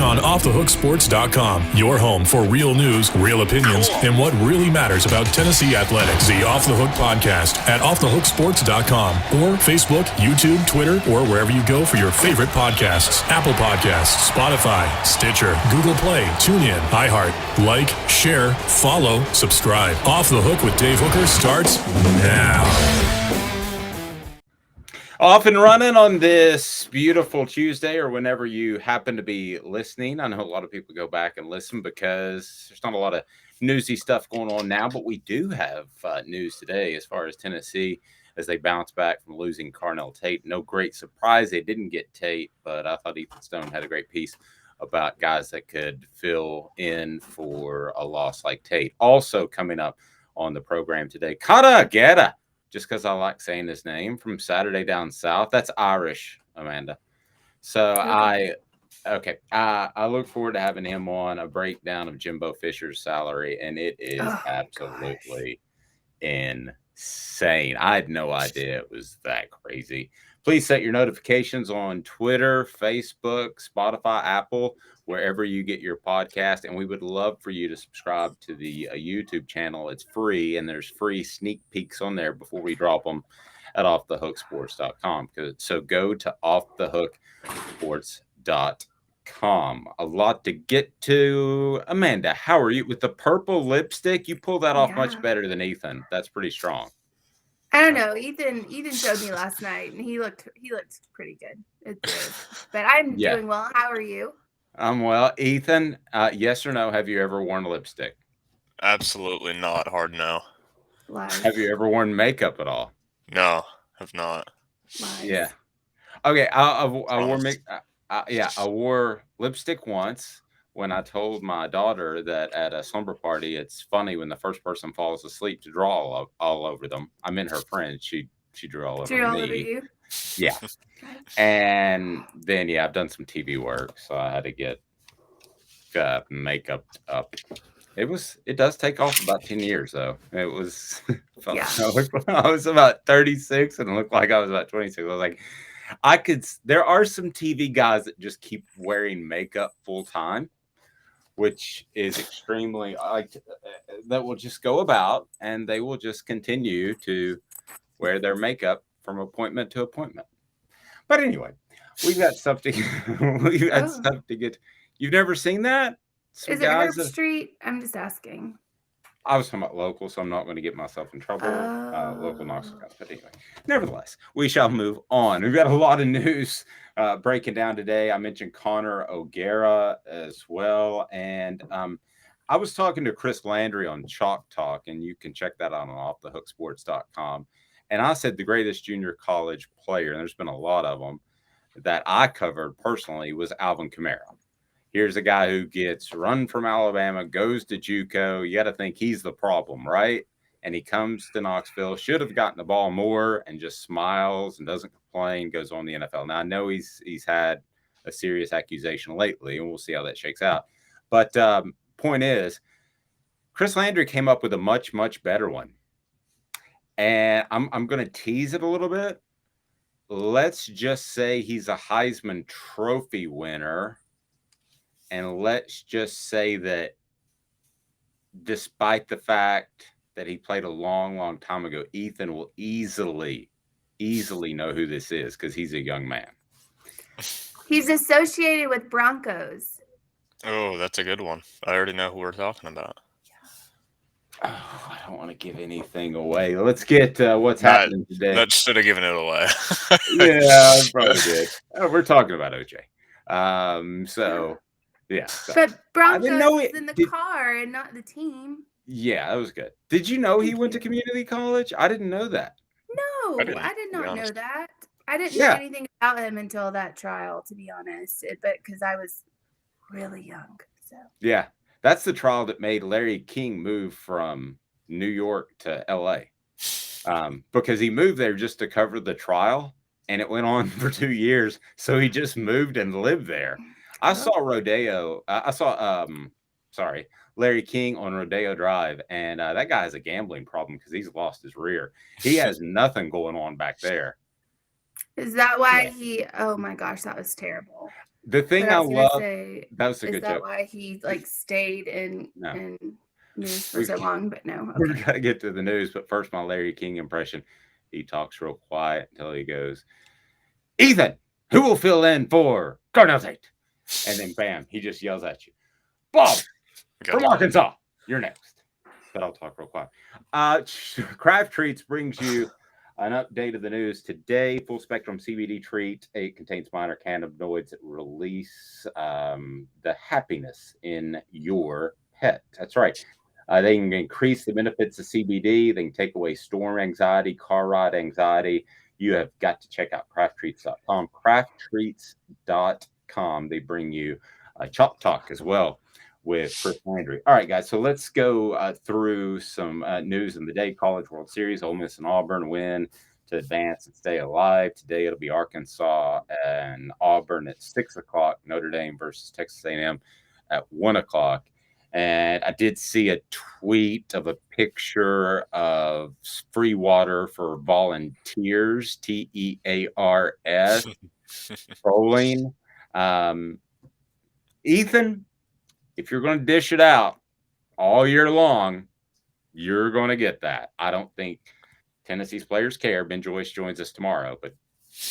on offthehooksports.com, your home for real news, real opinions, and what really matters about Tennessee athletics. The Off the Hook podcast at offthehooksports.com or Facebook, YouTube, Twitter, or wherever you go for your favorite podcasts. Apple Podcasts, Spotify, Stitcher, Google Play, TuneIn, iHeart. Like, share, follow, subscribe. Off the Hook with Dave Hooker starts now. Off and running on this beautiful Tuesday, or whenever you happen to be listening. I know a lot of people go back and listen because there's not a lot of newsy stuff going on now, but we do have news today as far as Tennessee as they bounce back from losing Carnell Tate. No great surprise they didn't get Tate, but I thought Ethan Stone had a great piece about guys that could fill in for a loss like Tate. Also coming up on the program today, Kata Geta. Just because I like saying his name, from Saturday Down South. That's Irish, Amanda. So I look forward to having him on a breakdown of Jimbo Fisher's salary, and it is absolutely insane. I had no idea it was that crazy. Please set your notifications on Twitter, Facebook, Spotify, Apple, wherever you get your podcast. And we would love for you to subscribe to the YouTube channel. It's free, and there's free sneak peeks on there before we drop them at offthehooksports.com. So go to offthehooksports.com. A lot to get to. Amanda, how are you with the purple lipstick? You pulled that off much better than Ethan. That's pretty strong. I don't know. Ethan showed me last night, and he looked pretty good. It's good. But I'm doing well. How are you? I'm well. Ethan, yes or no, have you ever worn lipstick? Absolutely not. Hard no. Lies. Have you ever worn makeup at all? No, have not. Lies. Yeah. Okay. I wore lipstick once when I told my daughter that at a slumber party, it's funny when the first person falls asleep to draw all over them. I meant her friend. She drew all over me. All over you? Yeah. And then, I've done some TV work, so I had to get makeup up. It does take off about 10 years, though. It was, I was about 36 and it looked like I was about 26. I was like, there are some TV guys that just keep wearing makeup full time, which is extremely, that will just go about and they will just continue to wear their makeup from appointment to appointment. But anyway, we've got stuff to get. You've never seen that? Is it Herb Street? I'm just asking. I was talking about local, so I'm not going to get myself in trouble. Local Knoxville guys. But anyway, nevertheless, we shall move on. We've got a lot of news breaking down today. I mentioned Connor O'Gara as well. And I was talking to Chris Landry on Chalk Talk, and you can check that out on offthehooksports.com. And I said the greatest junior college player, and there's been a lot of them, that I covered personally was Alvin Kamara. Here's a guy who gets run from Alabama, goes to JUCO. You got to think he's the problem, right? And he comes to Knoxville, should have gotten the ball more, and just smiles and doesn't complain, goes on the NFL. Now, I know he's had a serious accusation lately, and we'll see how that shakes out. But point is, Chris Landry came up with a much, much better one. And I'm going to tease it a little bit. Let's just say he's a Heisman Trophy winner. And let's just say that despite the fact that he played a long, long time ago, Ethan will easily know who this is because he's a young man. He's associated with Broncos. Oh, that's a good one. I already know who we're talking about. Oh, I don't want to give anything away. Let's get what's happening today. That should have given it away. Yeah, I probably did. We're talking about OJ. Yeah. So. But Broncos is in the car and not the team. Yeah, that was good. Did you know he went to community college? I didn't know that. No, I did not know that. I didn't know anything about him until that trial, to be honest. But because I was really young. So. Yeah. That's the trial that made Larry King move from New York to L.A. Because he moved there just to cover the trial, and it went on for 2 years. So he just moved and lived there. I saw Larry King on Rodeo Drive, and that guy has a gambling problem because he's lost his rear. He has nothing going on back there. Is that why he? Oh my gosh, that was terrible. The thing I love, that was a is good that joke. why he like stayed in news for so long? But no, We're gonna get to the news. But first, my Larry King impression. He talks real quiet until he goes, "Ethan, who will fill in for Darnell Tate?" And then bam, he just yells at you, "Bob from Arkansas, you're next." But I'll talk real quiet. Craft Treats brings you an update of the news today. Full spectrum CBD treat. It contains minor cannabinoids that release the happiness in your pet. That's right. They can increase the benefits of CBD. They can take away storm anxiety, car ride anxiety. You have got to check out crafttreats.com. Crafttreats.com. They bring you Chalk Talk as well with Chris Landry. All right, guys. So let's go through some news in the day. College World Series, Ole Miss and Auburn win to advance and stay alive. Today it'll be Arkansas and Auburn at 6:00. Notre Dame versus Texas A&M at 1:00. And I did see a tweet of a picture of free water for volunteers, TEARS, trolling. Ethan, if you're going to dish it out all year long, you're going to get that. I don't think Tennessee's players care. Ben Joyce joins us tomorrow, but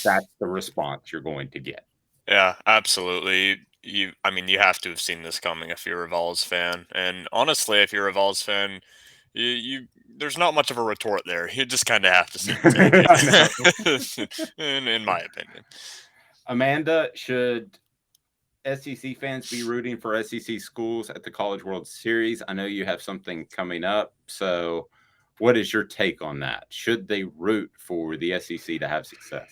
that's the response you're going to get. Yeah, absolutely. You have to have seen this coming if you're a Vols fan. And honestly, if you're a Vols fan, you there's not much of a retort there. You just kind of have to see it, in my opinion. Amanda, should SEC fans be rooting for SEC schools at the College World Series? I know you have something coming up. So what is your take on that? Should they root for the SEC to have success?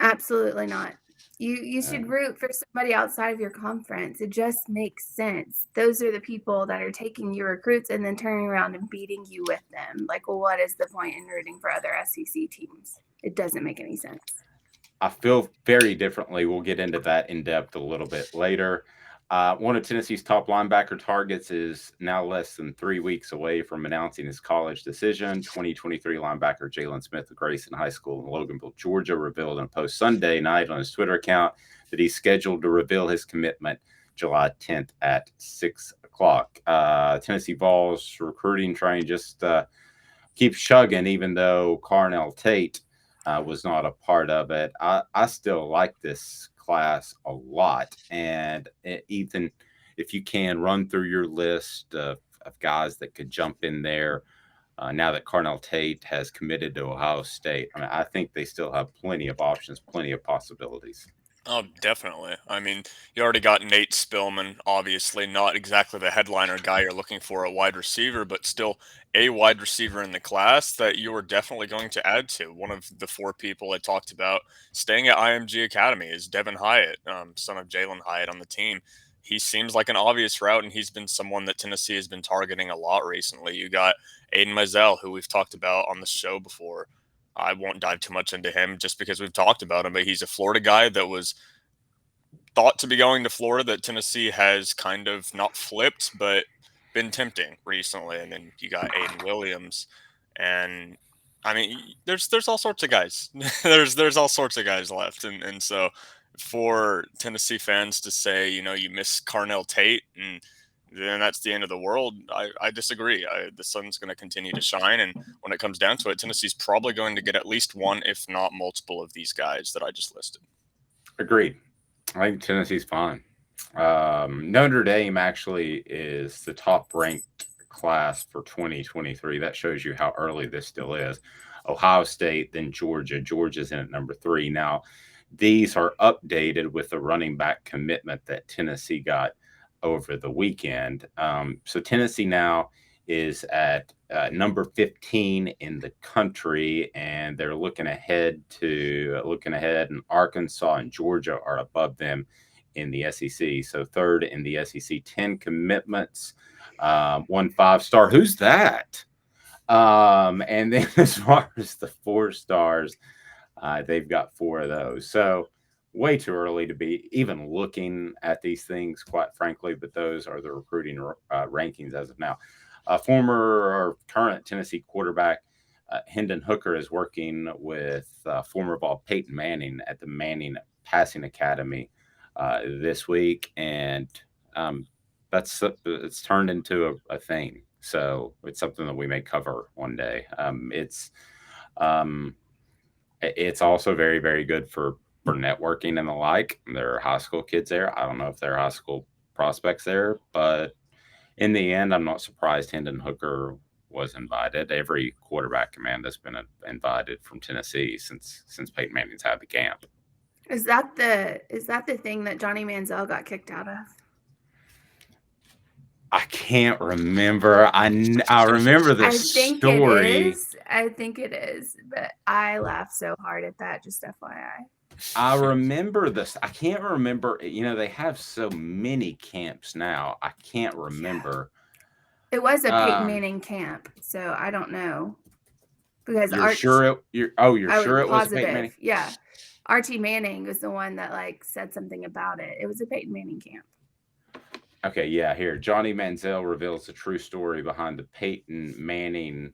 Absolutely not. You should root for somebody outside of your conference. It just makes sense. Those are the people that are taking your recruits and then turning around and beating you with them. Like, well, what is the point in rooting for other SEC teams? It doesn't make any sense. I feel very differently. We'll get into that in depth a little bit later. One of Tennessee's top linebacker targets is now less than 3 weeks away from announcing his college decision. 2023 linebacker Jalen Smith of Grayson High School in Loganville, Georgia, revealed in a post Sunday night on his Twitter account that he's scheduled to reveal his commitment July 10th at 6:00. Tennessee Vols recruiting train just keeps chugging, even though Carnell Tate was not a part of it. I still like this class a lot. And Ethan, if you can run through your list of guys that could jump in there now that Carnell Tate has committed to Ohio State. I mean, I think they still have plenty of options, plenty of possibilities. Oh, definitely. I mean, you already got Nate Spillman, obviously not exactly the headliner guy you're looking for at wide receiver, but still a wide receiver in the class that you are definitely going to add to. One of the 4 people I talked about staying at IMG Academy is Devin Hyatt, son of Jalen Hyatt on the team. He seems like an obvious route, and he's been someone that Tennessee has been targeting a lot recently. You got Aiden Mizell, who we've talked about on the show before. I won't dive too much into him just because we've talked about him, but he's a Florida guy that was thought to be going to Florida that Tennessee has kind of not flipped, but been tempting recently. And then you got Aiden Williams, and I mean, there's all sorts of guys. there's all sorts of guys left, and so for Tennessee fans to say, you miss Carnell Tate and then that's the end of the world, I disagree. The sun's going to continue to shine, and when it comes down to it, Tennessee's probably going to get at least one, if not multiple, of these guys that I just listed. Agreed. I think Tennessee's fine. Notre Dame actually is the top ranked class for 2023. That shows you how early this still is. Ohio State, then Georgia. Georgia's in at number 3. Now, these are updated with the running back commitment that Tennessee got over the weekend. So Tennessee now is at number 15 in the country, and they're looking ahead, and Arkansas and Georgia are above them in the SEC. So third in the SEC, 10 commitments, 1 5-star. Who's that? And then as far as the 4-stars, they've got 4 of those. So way too early to be even looking at these things, quite frankly, but those are the recruiting rankings as of now. Former or current Tennessee quarterback Hendon Hooker is working with former Vol Peyton Manning at the Manning Passing Academy this week, and it's turned into a thing. So it's something that we may cover one day. It's also very, very good for networking and the like. There are high school kids there. I don't know if there are high school prospects there, but in the end, I'm not surprised Hendon Hooker was invited. Every quarterback command has been invited from Tennessee since Peyton Manning's had the camp. Is that the thing that Johnny Manziel got kicked out of? I can't remember. I remember the story. I think it is, but I laughed so hard at that. Just FYI. I remember this. I can't remember. They have so many camps now. I can't remember. It was a Peyton Manning camp, so I don't know. Because you're sure it was Peyton Manning? Yeah. Archie Manning was the one that said something about it. It was a Peyton Manning camp. Okay, yeah, here. Johnny Manziel reveals the true story behind the Peyton Manning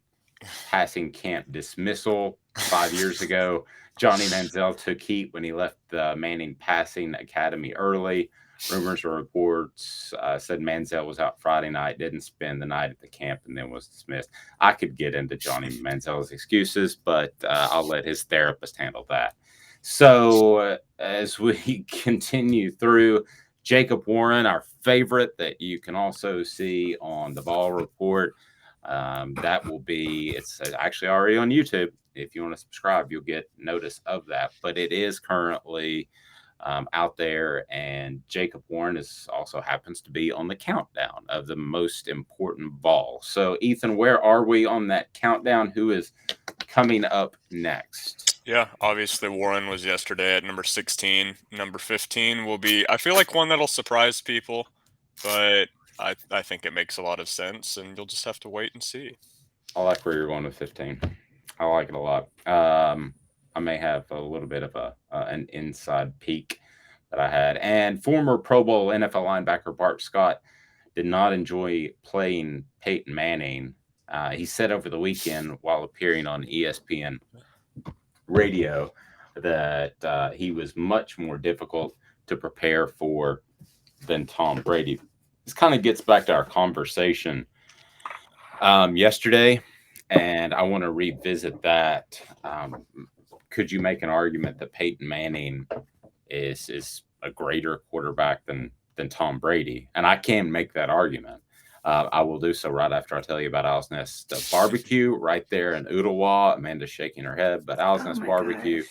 passing camp dismissal 5 years ago. Johnny Manziel took heat when he left the Manning Passing Academy early. Rumors or reports said Manziel was out Friday night, didn't spend the night at the camp, and then was dismissed. I could get into Johnny Manziel's excuses, but I'll let his therapist handle that. So as we continue through, Jacob Warren, our favorite, that you can also see on the Vol Report. It's actually already on YouTube. If you want to subscribe, you'll get notice of that. But it is currently out there, and Jacob Warren also happens to be on the countdown of the most important Vol. So, Ethan, where are we on that countdown? Who is coming up next? Yeah, obviously Warren was yesterday at number 16. Number 15 will be, I feel like, one that'll surprise people, but I think it makes a lot of sense, and you'll just have to wait and see. I like where you're going with 15. I like it a lot. I may have a little bit of an inside peek that I had. And former Pro Bowl NFL linebacker Bart Scott did not enjoy playing Peyton Manning. He said over the weekend while appearing on ESPN radio that he was much more difficult to prepare for than Tom Brady. This kind of gets back to our conversation yesterday, and I want to revisit that. Could you make an argument that Peyton Manning is a greater quarterback than Tom Brady? And I can make that argument. I will do so right after I tell you about Owl's Nest Barbecue right there in Ooltewah. Amanda's shaking her head, but Owl's Nest Barbecue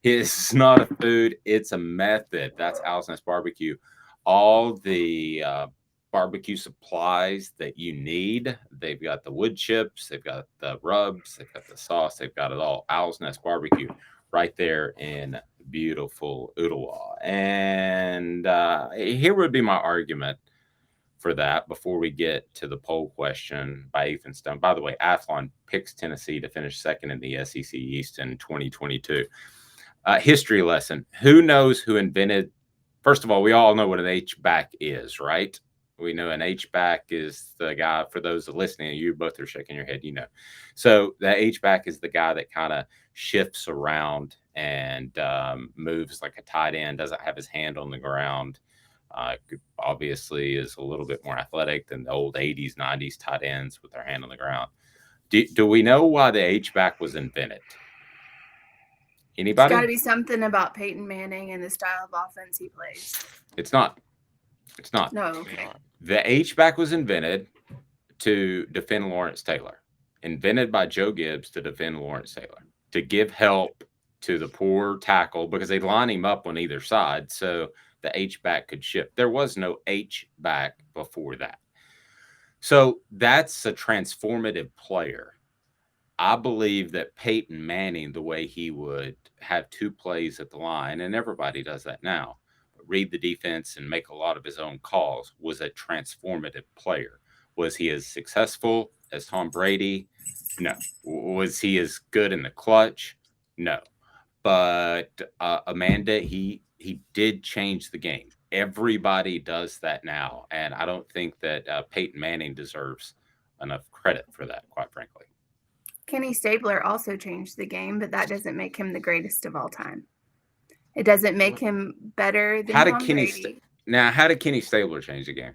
is not a food. It's a method. That's Owl's Nest Barbecue. All the barbecue supplies that you need. They've got the wood chips. They've got the rubs. They've got the sauce. They've got it all. Owl's Nest Barbecue right there in beautiful Ooltewah. And here would be my argument for that before we get to the poll question by Ethan Stone. By the way, Athlon picks Tennessee to finish second in the SEC East in 2022. History lesson. Who knows who invented? First of all, we all know what an H-back is, right? We know an H-back is the guy, for those listening, you both are shaking your head, So the H-back is the guy that kind of shifts around and moves like a tight end, doesn't have his hand on the ground. Obviously is a little bit more athletic than the old 80s, 90s tight ends with their hand on the ground. Do we know why the H-back was invented? Anybody? It's got to be something about Peyton Manning and the style of offense he plays. It's not. No, okay. The H-back was invented to defend Lawrence Taylor. Invented by Joe Gibbs to defend Lawrence Taylor. To give help to the poor tackle because they'd line him up on either side. So the H-back could shift. There was no H-back before that. So that's a transformative player. I believe that Peyton Manning, the way he would have two plays at the line, and everybody does that now, read the defense and make a lot of his own calls, was a transformative player. Was he as successful as Tom Brady? No. Was he as good in the clutch? No. But Amanda, he did change the game. Everybody does that now. And I don't think that Peyton Manning deserves enough credit for that, quite frankly. Kenny Stabler also changed the game, but that doesn't make him the greatest of all time. It doesn't make him better than Tom Brady. How did Kenny Stabler change the game?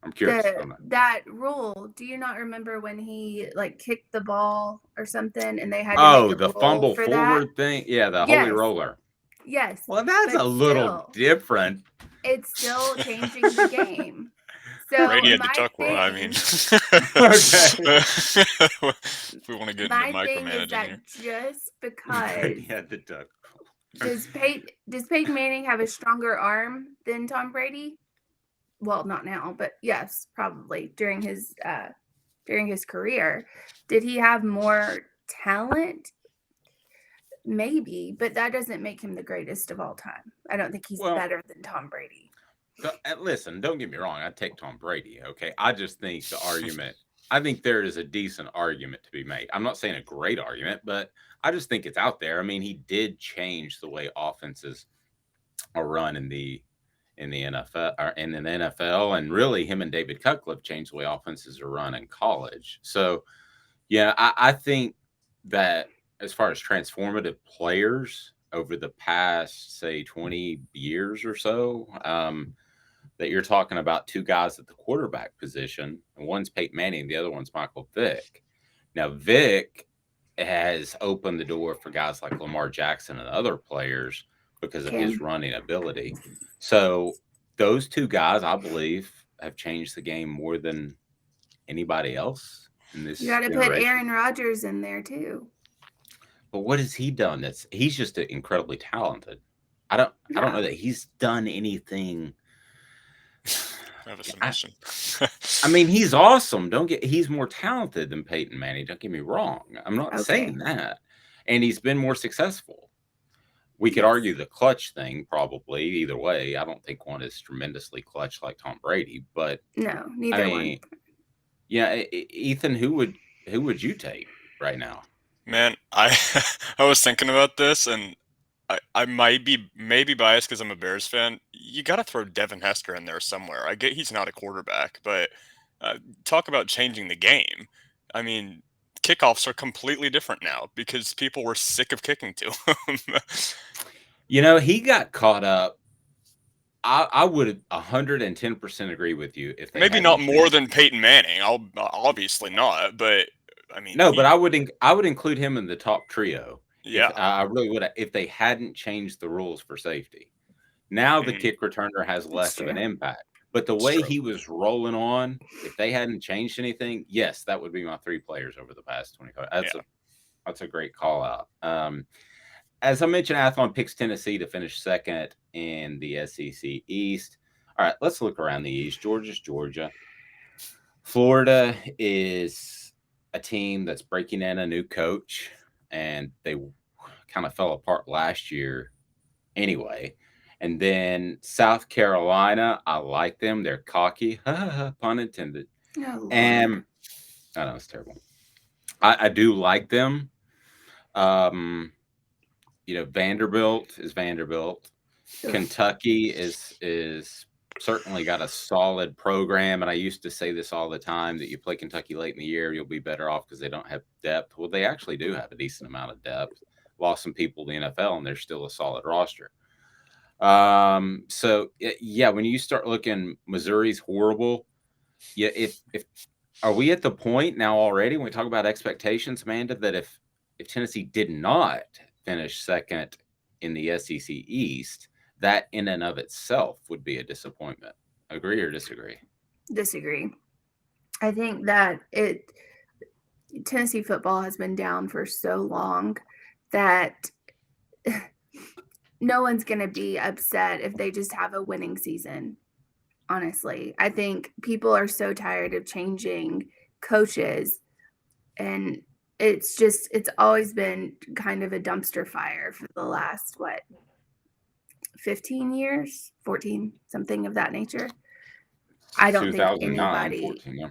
I'm curious. That rule. Do you not remember when he kicked the ball or something, and they had to make the fumble forward thing? Yeah, the holy roller. Yes. Well, that's a little different. It's still changing the game. So Brady had the duck roll. I mean, okay. If we want to get into micromanaging here. Just because Brady had the duck roll. Does Peyton Manning have a stronger arm than Tom Brady? Well, not now, but yes, probably during his career. Did he have more talent? Maybe, but that doesn't make him the greatest of all time. I don't think he's better than Tom Brady. Listen, don't get me wrong. I take Tom Brady. Okay, I just think the argument. I think there is a decent argument to be made. I'm not saying a great argument, but I just think it's out there. I mean, he did change the way offenses are run in the NFL or in the NFL, and really him and David Cutcliffe changed the way offenses are run in college. So, yeah, I think that as far as transformative players over the past, say, 20 years or so, that you're talking about two guys at the quarterback position, and one's Peyton Manning, the other one's Michael Vick. Now, Vick has opened the door for guys like Lamar Jackson and other players because of his running ability. So those two guys, I believe, have changed the game more than anybody else in this. You got to put Aaron Rodgers in there too. But what has he done? He's just incredibly talented. I don't know that he's done anything. I mean, he's awesome. He's more talented than Peyton Manning. Don't get me wrong. I'm not saying that. And he's been more successful. We could argue the clutch thing probably either way. I don't think one is tremendously clutch like Tom Brady, but no, neither one. Yeah, Ethan, who would you take right now? Man, I was thinking about this, and I might be biased because I'm a Bears fan. You got to throw Devin Hester in there somewhere. I get he's not a quarterback, but talk about changing the game. I mean, kickoffs are completely different now because people were sick of kicking to him. He got caught up. I would 110% agree with you if they maybe not more than Peyton Manning. I'll obviously not, but I mean, but I would include him in the top trio. Yeah, I really would if they hadn't changed the rules for safety. Now the kick returner has less of an impact, but the way he was rolling on, if they hadn't changed anything, yes, that would be my three players over the past 25. That's a great call out. As I mentioned, Athlon picks Tennessee to finish second in the SEC East. All right, let's look around the East. Georgia's Georgia. Florida is a team that's breaking in a new coach, and they kind of fell apart last year anyway. And then South Carolina, I like them. They're cocky, pun intended. And I know it's terrible. I do like them. Vanderbilt is Vanderbilt. Kentucky is certainly got a solid program. And I used to say this all the time, that you play Kentucky late in the year, you'll be better off because they don't have depth. Well, they actually do have a decent amount of depth. Lost some people to the NFL, and they're still a solid roster. So when you start looking, Missouri's horrible. Yeah, if are we at the point now already when we talk about expectations, Amanda, that if Tennessee did not finish second in the SEC East, that in and of itself would be a disappointment? Agree or disagree? Disagree. I think that Tennessee football has been down for so long that no one's going to be upset if they just have a winning season. Honestly, I think people are so tired of changing coaches, and it's always been kind of a dumpster fire for the last 15 years, 14, something of that nature. I don't think anybody 14,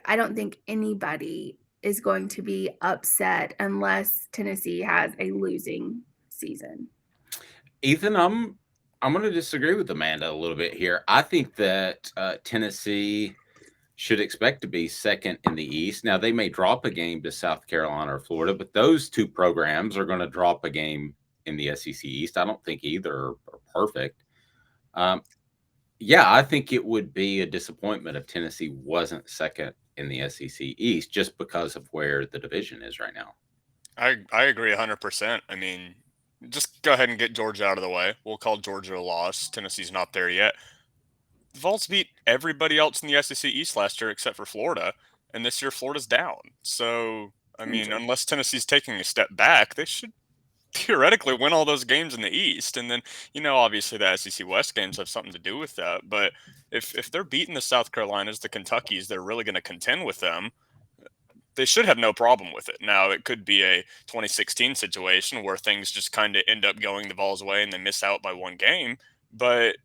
I don't think anybody is going to be upset unless Tennessee has a losing season. Ethan, I'm going to disagree with Amanda a little bit here. I think that Tennessee should expect to be second in the East. Now, they may drop a game to South Carolina or Florida, but those two programs are going to drop a game in the SEC East. I don't think either are perfect. Yeah, I think it would be a disappointment if Tennessee wasn't second in the SEC East just because of where the division is right now. I agree 100%. I mean, just go ahead and get Georgia out of the way. We'll call Georgia a loss. Tennessee's not there yet. The Vols beat everybody else in the SEC East last year except for Florida, and this year Florida's down. So, I mean, unless Tennessee's taking a step back, they should theoretically win all those games in the East. And then, obviously the SEC West games have something to do with that. But if they're beating the South Carolinas, the Kentuckys, they're really going to contend with them. They should have no problem with it. Now, it could be a 2016 situation where things just kind of end up going the Vols' way and they miss out by one game. But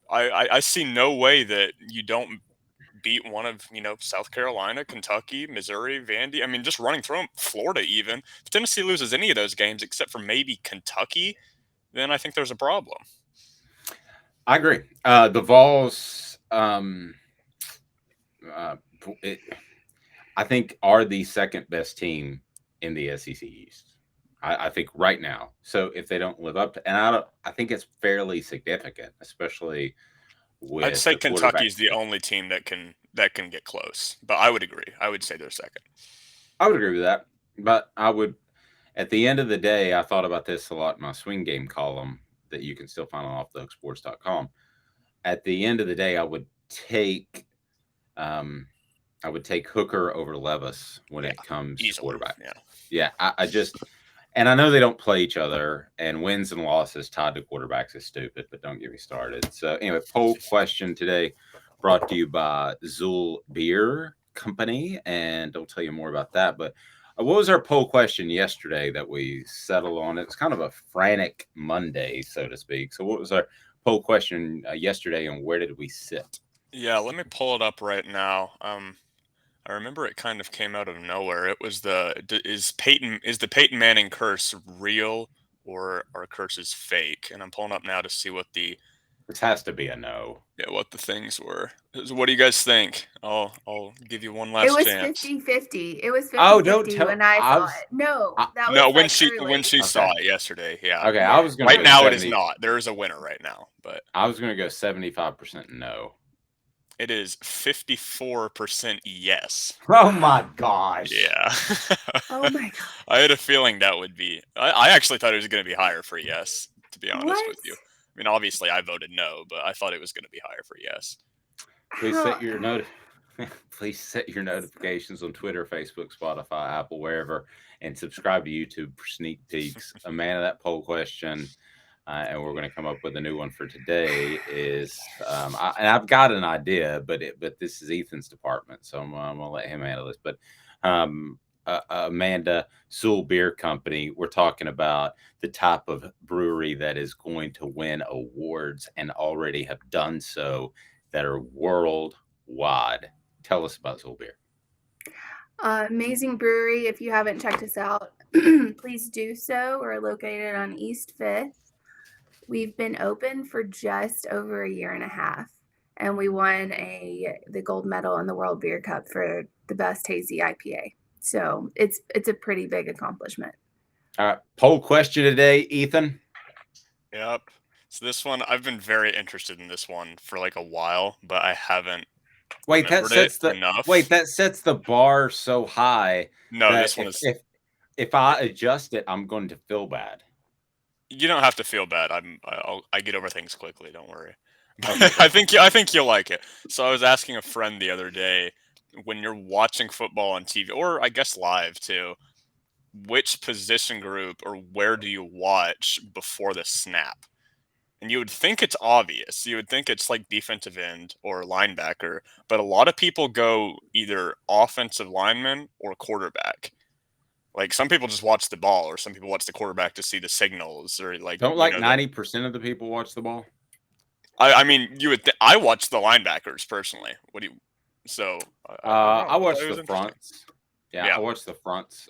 I see no way that you don't beat one of, South Carolina, Kentucky, Missouri, Vandy. I mean, just running through them, Florida even. If Tennessee loses any of those games except for maybe Kentucky, then I think there's a problem. I agree. The Vols, I think, are the second best team in the SEC East. I think right now. So if they don't live up to, and I think it's fairly significant, especially with. I'd say Kentucky's the only team that can get close, but I would agree. I would say they're second. I would agree with that, but I would. At the end of the day, I thought about this a lot in my swing game column that you can still find on offthehooksports.com. At the end of the day, I would take Hooker over Levis when it comes to quarterback. Yeah. I just, and I know they don't play each other, and wins and losses tied to quarterbacks is stupid, but don't get me started. So anyway, poll question today brought to you by Zool Beer Company, and I'll tell you more about that. But what was our poll question yesterday that we settled on? It's kind of a frantic Monday, so to speak. So what was our poll question yesterday, and where did we sit? Yeah, let me pull it up right now. I remember it kind of came out of nowhere. It was is the Peyton Manning curse real or are curses fake? And I'm pulling up now to see what this has to be a no. Yeah, what the things were. What do you guys think? I'll give you one last chance. It was 50-50. It was 50-50 when I saw it. No, that was when she saw it yesterday. Yeah. Okay, I was going right now 70. It is not. There is a winner right now, but I was going to go 75% no. It is 54% yes. Oh my gosh. Yeah. Oh my god. I had a feeling that would be. I actually thought it was going to be higher for yes, to be honest with you. I mean, obviously I voted no, but I thought it was going to be higher for yes. Please set your notifications on Twitter, Facebook, Spotify, Apple, wherever, and subscribe to YouTube for sneak peeks. A man of that poll question. And we're going to come up with a new one for today. I've got an idea, but this is Ethan's department, so I'm going to let him handle this. But Amanda, Sewell Beer Company, we're talking about the type of brewery that is going to win awards and already have done so that are worldwide. Tell us about Sewell Beer. Amazing brewery. If you haven't checked us out, please do so. We're located on East 5th. We've been open for just over a year and a half, and we won the gold medal in the World Beer Cup for the best hazy IPA. So it's a pretty big accomplishment. All right, poll question today, Ethan. Yep. So this one, I've been very interested in this one for like a while, but I haven't. That sets the bar so high. No, this one is. If I adjust it, I'm going to feel bad. You don't have to feel bad. I get over things quickly. Don't worry. I think you'll like it. So I was asking a friend the other day, when you're watching football on TV, or I guess live too, which position group or where do you watch before the snap? And you would think it's obvious. You would think it's like defensive end or linebacker, but a lot of people go either offensive lineman or quarterback. Like some people just watch the ball, or some people watch the quarterback to see the signals, or like. Don't 90% of the people watch the ball? I mean, you would. I watch the linebackers personally. What do you? So. I watch the fronts. Yeah, I watch the fronts.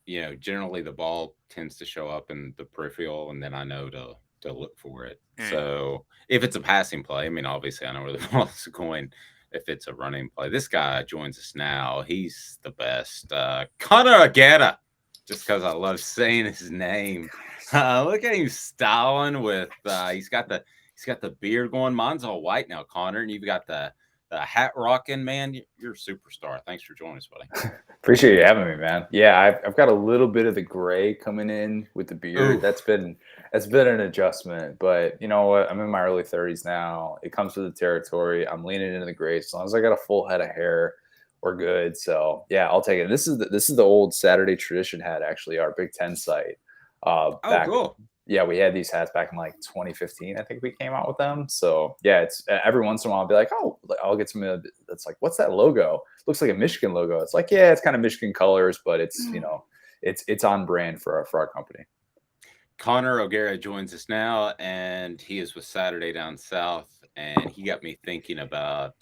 Generally the ball tends to show up in the peripheral, and then I know to look for it. So if it's a passing play, I mean, obviously I know where the ball is going. If it's a running play, this guy joins us now. He's the best. Connor Agata. just because I love saying his name. Look at him styling with. He's got the beard going. Mine's all white now, Connor, and you've got the hat rocking. Man, you're a superstar. Thanks for joining us, buddy. Appreciate you having me, man. Yeah, I've got a little bit of the gray coming in with the beard. Ooh. That's been an adjustment, but you know what? I'm in my early 30s now. It comes with the territory. I'm leaning into the gray. As long as I got a full head of hair, we're good. So yeah, I'll take it. This is the old Saturday Tradition hat, actually, our Big Ten site. Cool. Yeah, we had these hats back in like 2015. I think we came out with them. So yeah, it's every once in a while I'll be like, oh, I'll get some that's like, what's that logo? Looks like a Michigan logo. It's like, yeah, it's kind of Michigan colors, but it's it's on brand for our company. Connor O'Gara joins us now, and he is with Saturday Down South, and he got me thinking about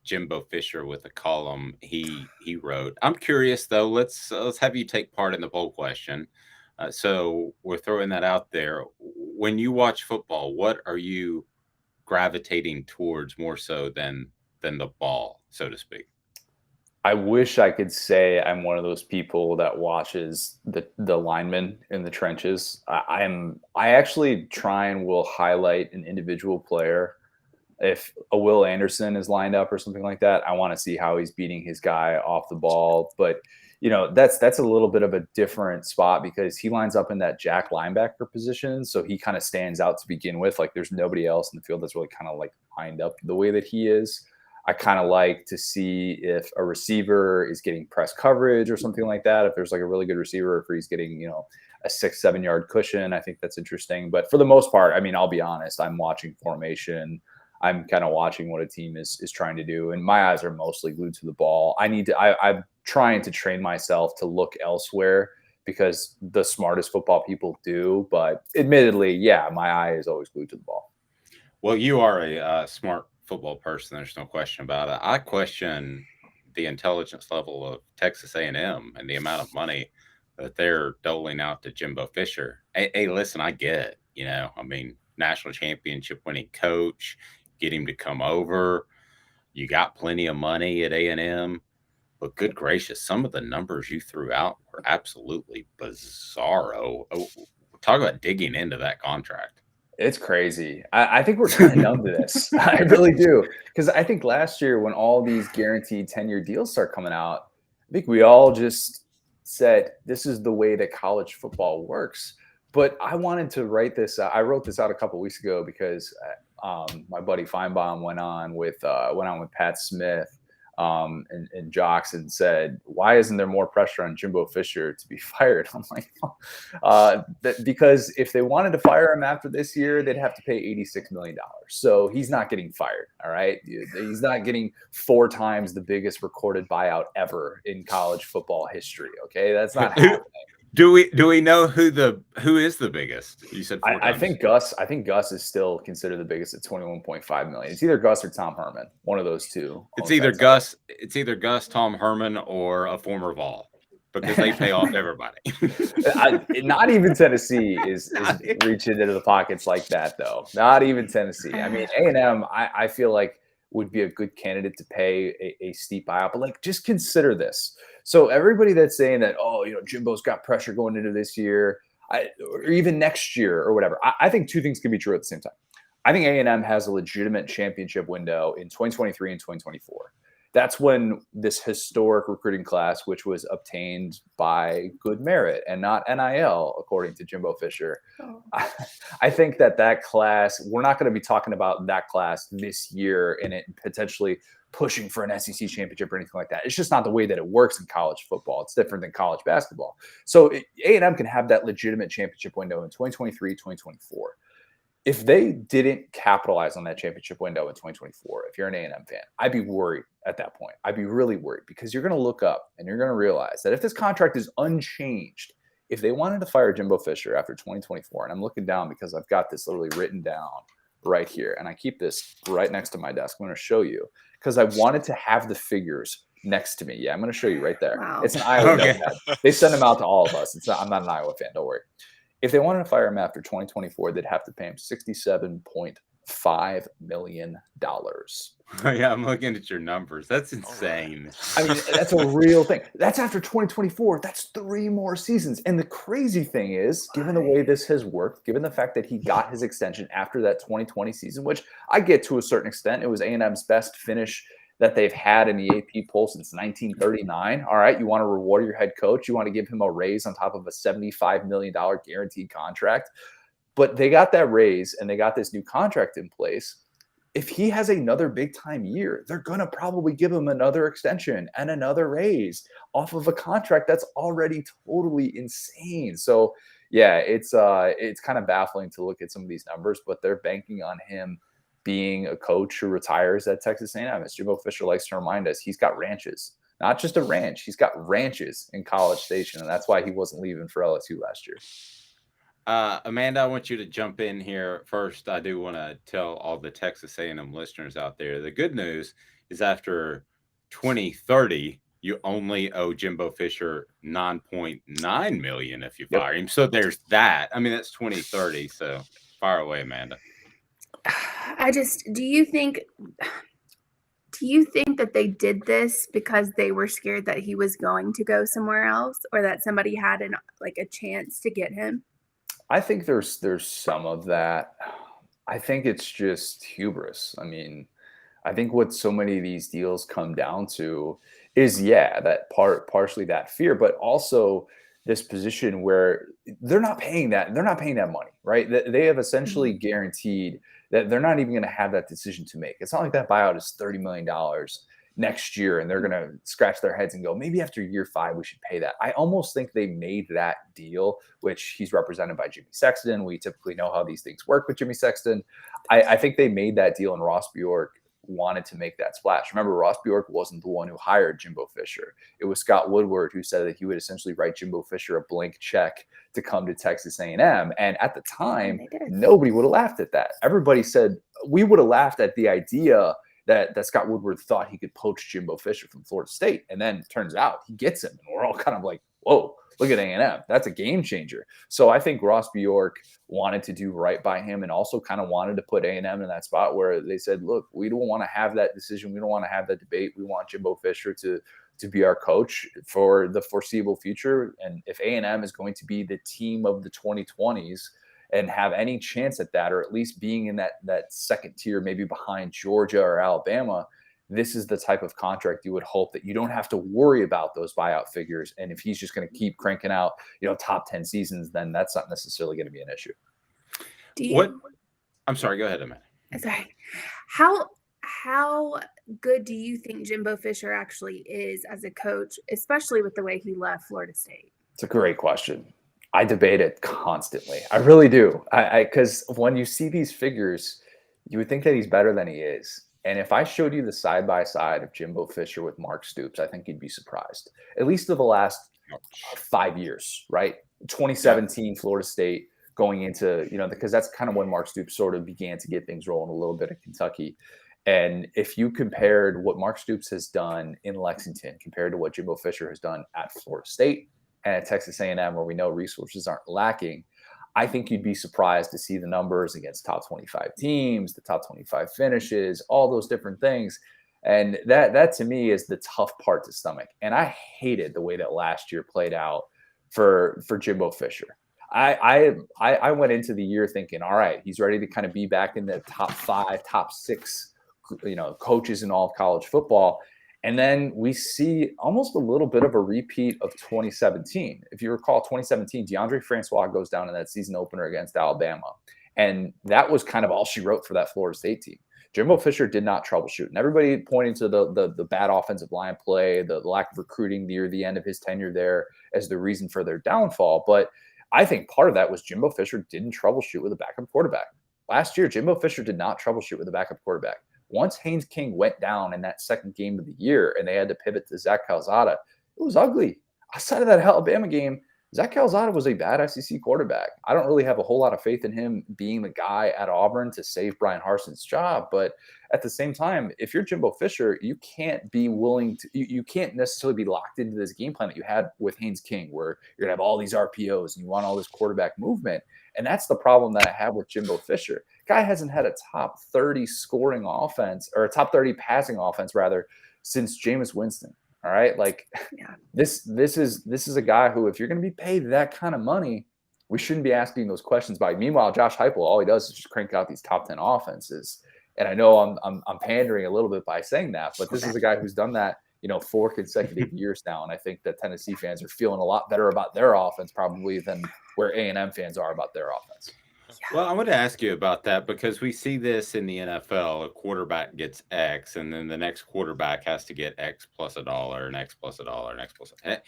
Jimbo Fisher with a column he wrote. I'm curious though. Let's have you take part in the poll question. So we're throwing that out there. When you watch football, what are you gravitating towards more so than the ball, so to speak? I wish I could say I'm one of those people that watches the linemen in the trenches. I actually try and will highlight an individual player. If a Will Anderson is lined up or something like that, I want to see how he's beating his guy off the ball. But that's a little bit of a different spot because he lines up in that jack linebacker position, so he kind of stands out to begin with. Like there's nobody else in the field that's really kind of like lined up the way that he is. I kind of like to see if a receiver is getting press coverage or something like that. If there's like a really good receiver, if he's getting, a 6-7 yard cushion, I think that's interesting. But for the most part, I mean, I'll be honest, I'm watching formation. I'm kind of watching what a team is trying to do. And my eyes are mostly glued to the ball. I'm trying to train myself to look elsewhere because the smartest football people do. But admittedly, yeah, my eye is always glued to the ball. Well, you are a smart football person. There's no question about it. I question the intelligence level of Texas A&M and the amount of money that they're doling out to Jimbo Fisher. Hey, listen, I get it. I mean, national championship winning coach, get him to come over. You got plenty of money at A&M, but good gracious, some of the numbers you threw out were absolutely bizarro. Talk about digging into that contract. It's crazy. I think we're kind of numb to this. I really do. Because I think last year when all these guaranteed 10-year deals start coming out, I think we all just said, this is the way that college football works. But I wanted to write this. I wrote this out a couple of weeks ago because my buddy Feinbaum went on with Pat Smith and Jocks and said, why isn't there more pressure on Jimbo Fisher to be fired? I'm like, because if they wanted to fire him after this year, they'd have to pay $86 million. So he's not getting fired. All right. He's not getting 4 times the biggest recorded buyout ever in college football history. Okay. That's not happening. Do we know who is the biggest? You said 4 times. I think Gus is still considered the biggest at $21.5 million. It's either Gus or Tom Herman, one of those two. It's either Gus, Tom Herman, or a former Vol, because they pay off everybody. Not even Tennessee is reaching into the pockets like that, though. Not even Tennessee. I mean, A&M, I feel like would be a good candidate to pay a steep buyout, but like just consider this. So everybody that's saying that, Jimbo's got pressure going into this year, or even next year or whatever, I think 2 things can be true at the same time. I think A&M has a legitimate championship window in 2023 and 2024. That's when this historic recruiting class, which was obtained by good merit and not NIL, according to Jimbo Fisher. Oh. I think that class, we're not going to be talking about that class this year and it potentially pushing for an SEC championship or anything like that. It's just not the way that it works in college football. It's different than college basketball. So A&M can have that legitimate championship window in 2023, 2024. If they didn't capitalize on that championship window in 2024, if you're an A&M fan, I'd be worried at that point. I'd be really worried because you're going to look up and you're going to realize that if this contract is unchanged, if they wanted to fire Jimbo Fisher after 2024, and I'm looking down because I've got this literally written down right here, and I keep this right next to my desk. I'm going to show you because I wanted to have the figures next to me. Yeah, I'm going to show you right there. Wow. It's an Iowa notepad. They send them out to all of us. I'm not an Iowa fan. Don't worry. If they wanted to fire him after 2024, they'd have to pay him $67.5 $5 million. Yeah, I'm looking at your numbers. That's insane. I mean, that's a real thing. That's after 2024. That's 3 more seasons. And the crazy thing is, given the way this has worked, given the fact that he got his extension after that 2020 season, which I get to a certain extent, it was A&M's best finish that they've had in the AP poll since 1939. All right, you want to reward your head coach. You want to give him a raise on top of a $75 million guaranteed contract. But they got that raise and they got this new contract in place. If he has another big time year, they're going to probably give him another extension and another raise off of a contract that's already totally insane. So yeah, it's kind of baffling to look at some of these numbers, but they're banking on him being a coach who retires at Texas A&M. As Jimbo Fisher likes to remind us, he's got ranches, not just a ranch. He's got ranches in College Station, and that's why he wasn't leaving for LSU last year. Amanda, I want you to jump in here first. I do want to tell all the Texas A&M listeners out there, the good news is after 2030, you only owe Jimbo Fisher $9.9 million if you fire him. So there's that. I mean, that's 2030. So fire away, Amanda. Do you think that they did this because they were scared that he was going to go somewhere else, or that somebody had a chance to get him? I think there's some of that. I think it's just hubris. I mean, I think what so many of these deals come down to is, that partially that fear, but also this position where they're not paying that money, right? They have essentially guaranteed that they're not even going to have that decision to make. It's not like that buyout is $30 million next year and they're going to scratch their heads and go, maybe after year 5 we should pay that. I almost think they made that deal, which he's represented by Jimmy Sexton. We typically know how these things work with Jimmy Sexton. I think they made that deal, and Ross Bjork wanted to make that splash. Remember, Ross Bjork wasn't the one who hired Jimbo Fisher. It was Scott Woodward who said that he would essentially write Jimbo Fisher a blank check to come to Texas A&M. And at the time, nobody would have laughed at that. Everybody said, we would have laughed at the idea that Scott Woodward thought he could poach Jimbo Fisher from Florida State. And then it turns out he gets him. And we're all kind of like, whoa, look at A&M. That's a game changer. So I think Ross Bjork wanted to do right by him, and also kind of wanted to put A&M in that spot where they said, look, we don't want to have that decision. We don't want to have that debate. We want Jimbo Fisher to be our coach for the foreseeable future. And if A&M is going to be the team of the 2020s and have any chance at that, or at least being in that second tier, maybe behind Georgia or Alabama, this is the type of contract you would hope that you don't have to worry about those buyout figures. And if he's just going to keep cranking out, top 10 seasons, then that's not necessarily going to be an issue. I'm sorry, go ahead, Amanda. Sorry. How good do you think Jimbo Fisher actually is as a coach, especially with the way he left Florida State? It's a great question. I debate it constantly. I really do. Because when you see these figures, you would think that he's better than he is. And if I showed you the side-by-side of Jimbo Fisher with Mark Stoops, I think you'd be surprised. At least of the last 5 years, right? 2017, Florida State going into, because that's kind of when Mark Stoops sort of began to get things rolling a little bit at Kentucky. And if you compared what Mark Stoops has done in Lexington compared to what Jimbo Fisher has done at Florida State and at Texas A&M, where we know resources aren't lacking, I think you'd be surprised to see the numbers against top 25 teams, the top 25 finishes, all those different things. And that to me is the tough part to stomach. And I hated the way that last year played out for Jimbo Fisher. I went into the year thinking, all right, he's ready to kind of be back in the top 5, top 6, coaches in all of college football. And then we see almost a little bit of a repeat of 2017. If you recall, 2017, DeAndre Francois goes down in that season opener against Alabama. And that was kind of all she wrote for that Florida State team. Jimbo Fisher did not troubleshoot. And everybody pointing to the bad offensive line play, the lack of recruiting near the end of his tenure there as the reason for their downfall. But I think part of that was Jimbo Fisher didn't troubleshoot with a backup quarterback. Last year, Jimbo Fisher did not troubleshoot with a backup quarterback. Once Haynes King went down in that second game of the year and they had to pivot to Zach Calzada, it was ugly. Outside of that Alabama game, Zach Calzada was a bad SEC quarterback. I don't really have a whole lot of faith in him being the guy at Auburn to save Brian Harson's job. But at the same time, if you're Jimbo Fisher, you can't be willing to, you can't necessarily be locked into this game plan that you had with Haynes King, where you're going to have all these RPOs and you want all this quarterback movement. And that's the problem that I have with Jimbo Fisher. guy hasn't had a top 30 scoring offense or a top 30 passing offense rather since Jameis Winston. All right. Like this is a guy who, if you're going to be paid that kind of money, we shouldn't be asking those questions about. Meanwhile, Josh Heupel, all he does is just crank out these top 10 offenses. And I know I'm pandering a little bit by saying that, but this is a guy who's done that, 4 consecutive years now. And I think that Tennessee fans are feeling a lot better about their offense probably than where A&M fans are about their offense. Well, I want to ask you about that because we see this in the NFL. A quarterback gets X, and then the next quarterback has to get X plus $1, and X plus $1, and X plus $1.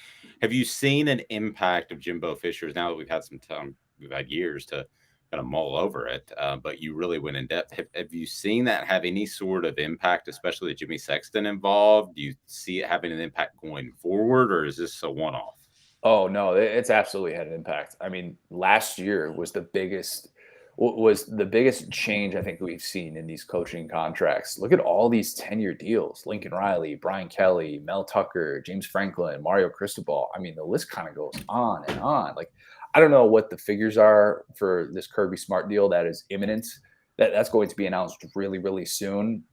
Have you seen an impact of Jimbo Fisher's? Now that we've had some time, we've had years to kind of mull over it, but you really went in depth. Have you seen that have any sort of impact, especially with Jimmy Sexton involved? Do you see it having an impact going forward, or is this a one-off? Oh, no, it's absolutely had an impact. I mean, last year was the biggest change I think we've seen in these coaching contracts. Look at all these 10-year deals: Lincoln Riley, Brian Kelly, Mel Tucker, James Franklin, Mario Cristobal. I mean, the list kind of goes on and on. Like, I don't know what the figures are for this Kirby Smart deal that is imminent. That's going to be announced really, really soon.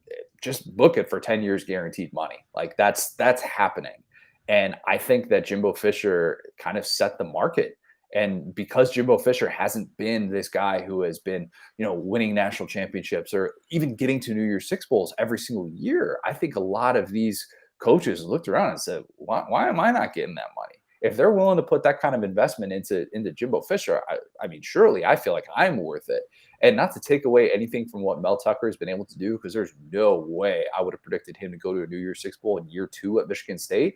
Just book it for 10 years guaranteed money. Like that's happening. And I think that Jimbo Fisher kind of set the market. And because Jimbo Fisher hasn't been this guy who has been, winning national championships or even getting to New Year's Six Bowls every single year, I think a lot of these coaches looked around and said, why am I not getting that money? If they're willing to put that kind of investment into Jimbo Fisher, I mean, surely I feel like I'm worth it. And not to take away anything from what Mel Tucker has been able to do, because there's no way I would have predicted him to go to a New Year's Six Bowl in year 2 at Michigan State.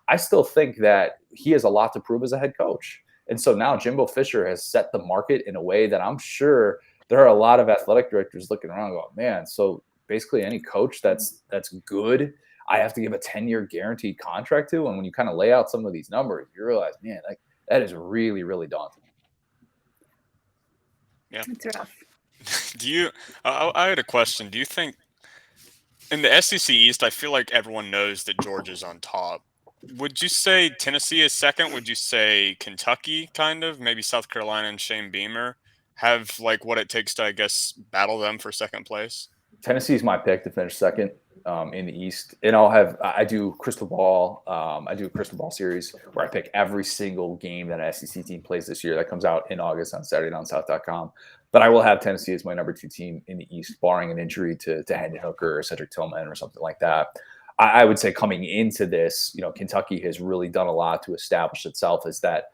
I still think that he has a lot to prove as a head coach. And so now Jimbo Fisher has set the market in a way that I'm sure there are a lot of athletic directors looking around going, man, so basically any coach that's good, I have to give a 10-year guaranteed contract to. And when you kind of lay out some of these numbers, you realize, man, like that is really, really daunting. Yeah. It's rough. I had a question. Do you think in the SEC East, I feel like everyone knows that Georgia's on top. Would you say Tennessee is second? Would you say Kentucky, kind of, maybe South Carolina and Shane Beamer have like what it takes to, I guess, battle them for second place? Tennessee's my pick to finish second in the East. And I do crystal ball. I do a crystal ball series where I pick every single game that an SEC team plays this year. That comes out in August on SaturdayDownSouth.com. But I will have Tennessee as my number 2 team in the East, barring an injury to Hendon Hooker or Cedric Tillman or something like that. I would say coming into this, Kentucky has really done a lot to establish itself as that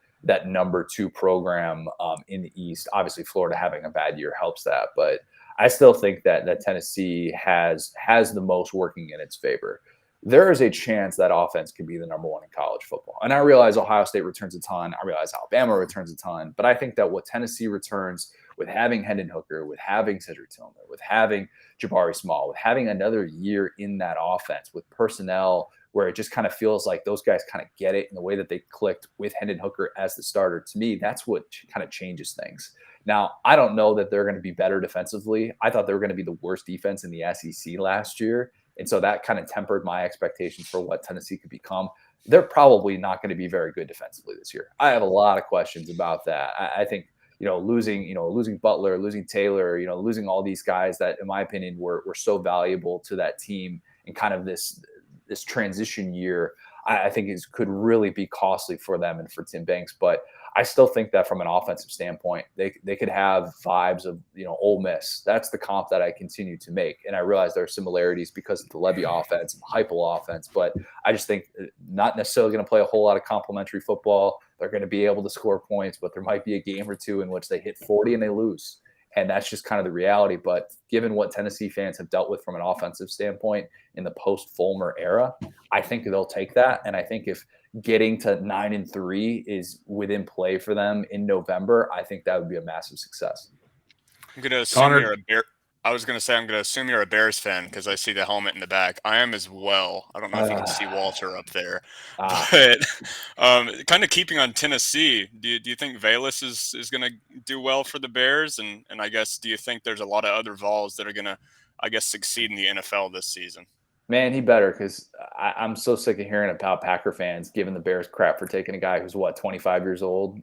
number 2 program in the East. Obviously, Florida having a bad year helps that, but I still think that Tennessee has the most working in its favor. There is a chance that offense could be the number 1 in college football. And I realize Ohio State returns a ton. I realize Alabama returns a ton. But I think that what Tennessee returns with having Hendon Hooker, with having Cedric Tillman, with having Jabari Small, with having another year in that offense, with personnel where it just kind of feels like those guys kind of get it in the way that they clicked with Hendon Hooker as the starter. To me, that's what kind of changes things. Now, I don't know that they're going to be better defensively. I thought they were going to be the worst defense in the SEC last year. And so that kind of tempered my expectations for what Tennessee could become. They're probably not going to be very good defensively this year. I have a lot of questions about that. I think, losing Butler, losing Taylor, losing all these guys that, in my opinion, were so valuable to that team in kind of this transition year, I think could really be costly for them and for Tim Banks. But I still think that from an offensive standpoint, they could have vibes of, Ole Miss. That's the comp that I continue to make. And I realize there are similarities because of the Levy offense and the Heupel offense, but I just think not necessarily going to play a whole lot of complementary football. They're going to be able to score points, but there might be a game or two in which they hit 40 and they lose. And that's just kind of the reality. But given what Tennessee fans have dealt with from an offensive standpoint in the post-Fulmer era, I think they'll take that. And I think if getting to 9-3 is within play for them in November, I think that would be a massive success. I'm going to assume you're a Bear. I was going to say I'm going to assume you're a Bears fan because I see the helmet in the back. I am as well. I don't know if you can see Walter up there. But kind of keeping on Tennessee, do you think Valus is going to do well for the Bears? And I guess, do you think there's a lot of other Vols that are going to, I guess, succeed in the NFL this season? Man, he better, because I'm so sick of hearing about Packer fans giving the Bears crap for taking a guy who's, 25 years old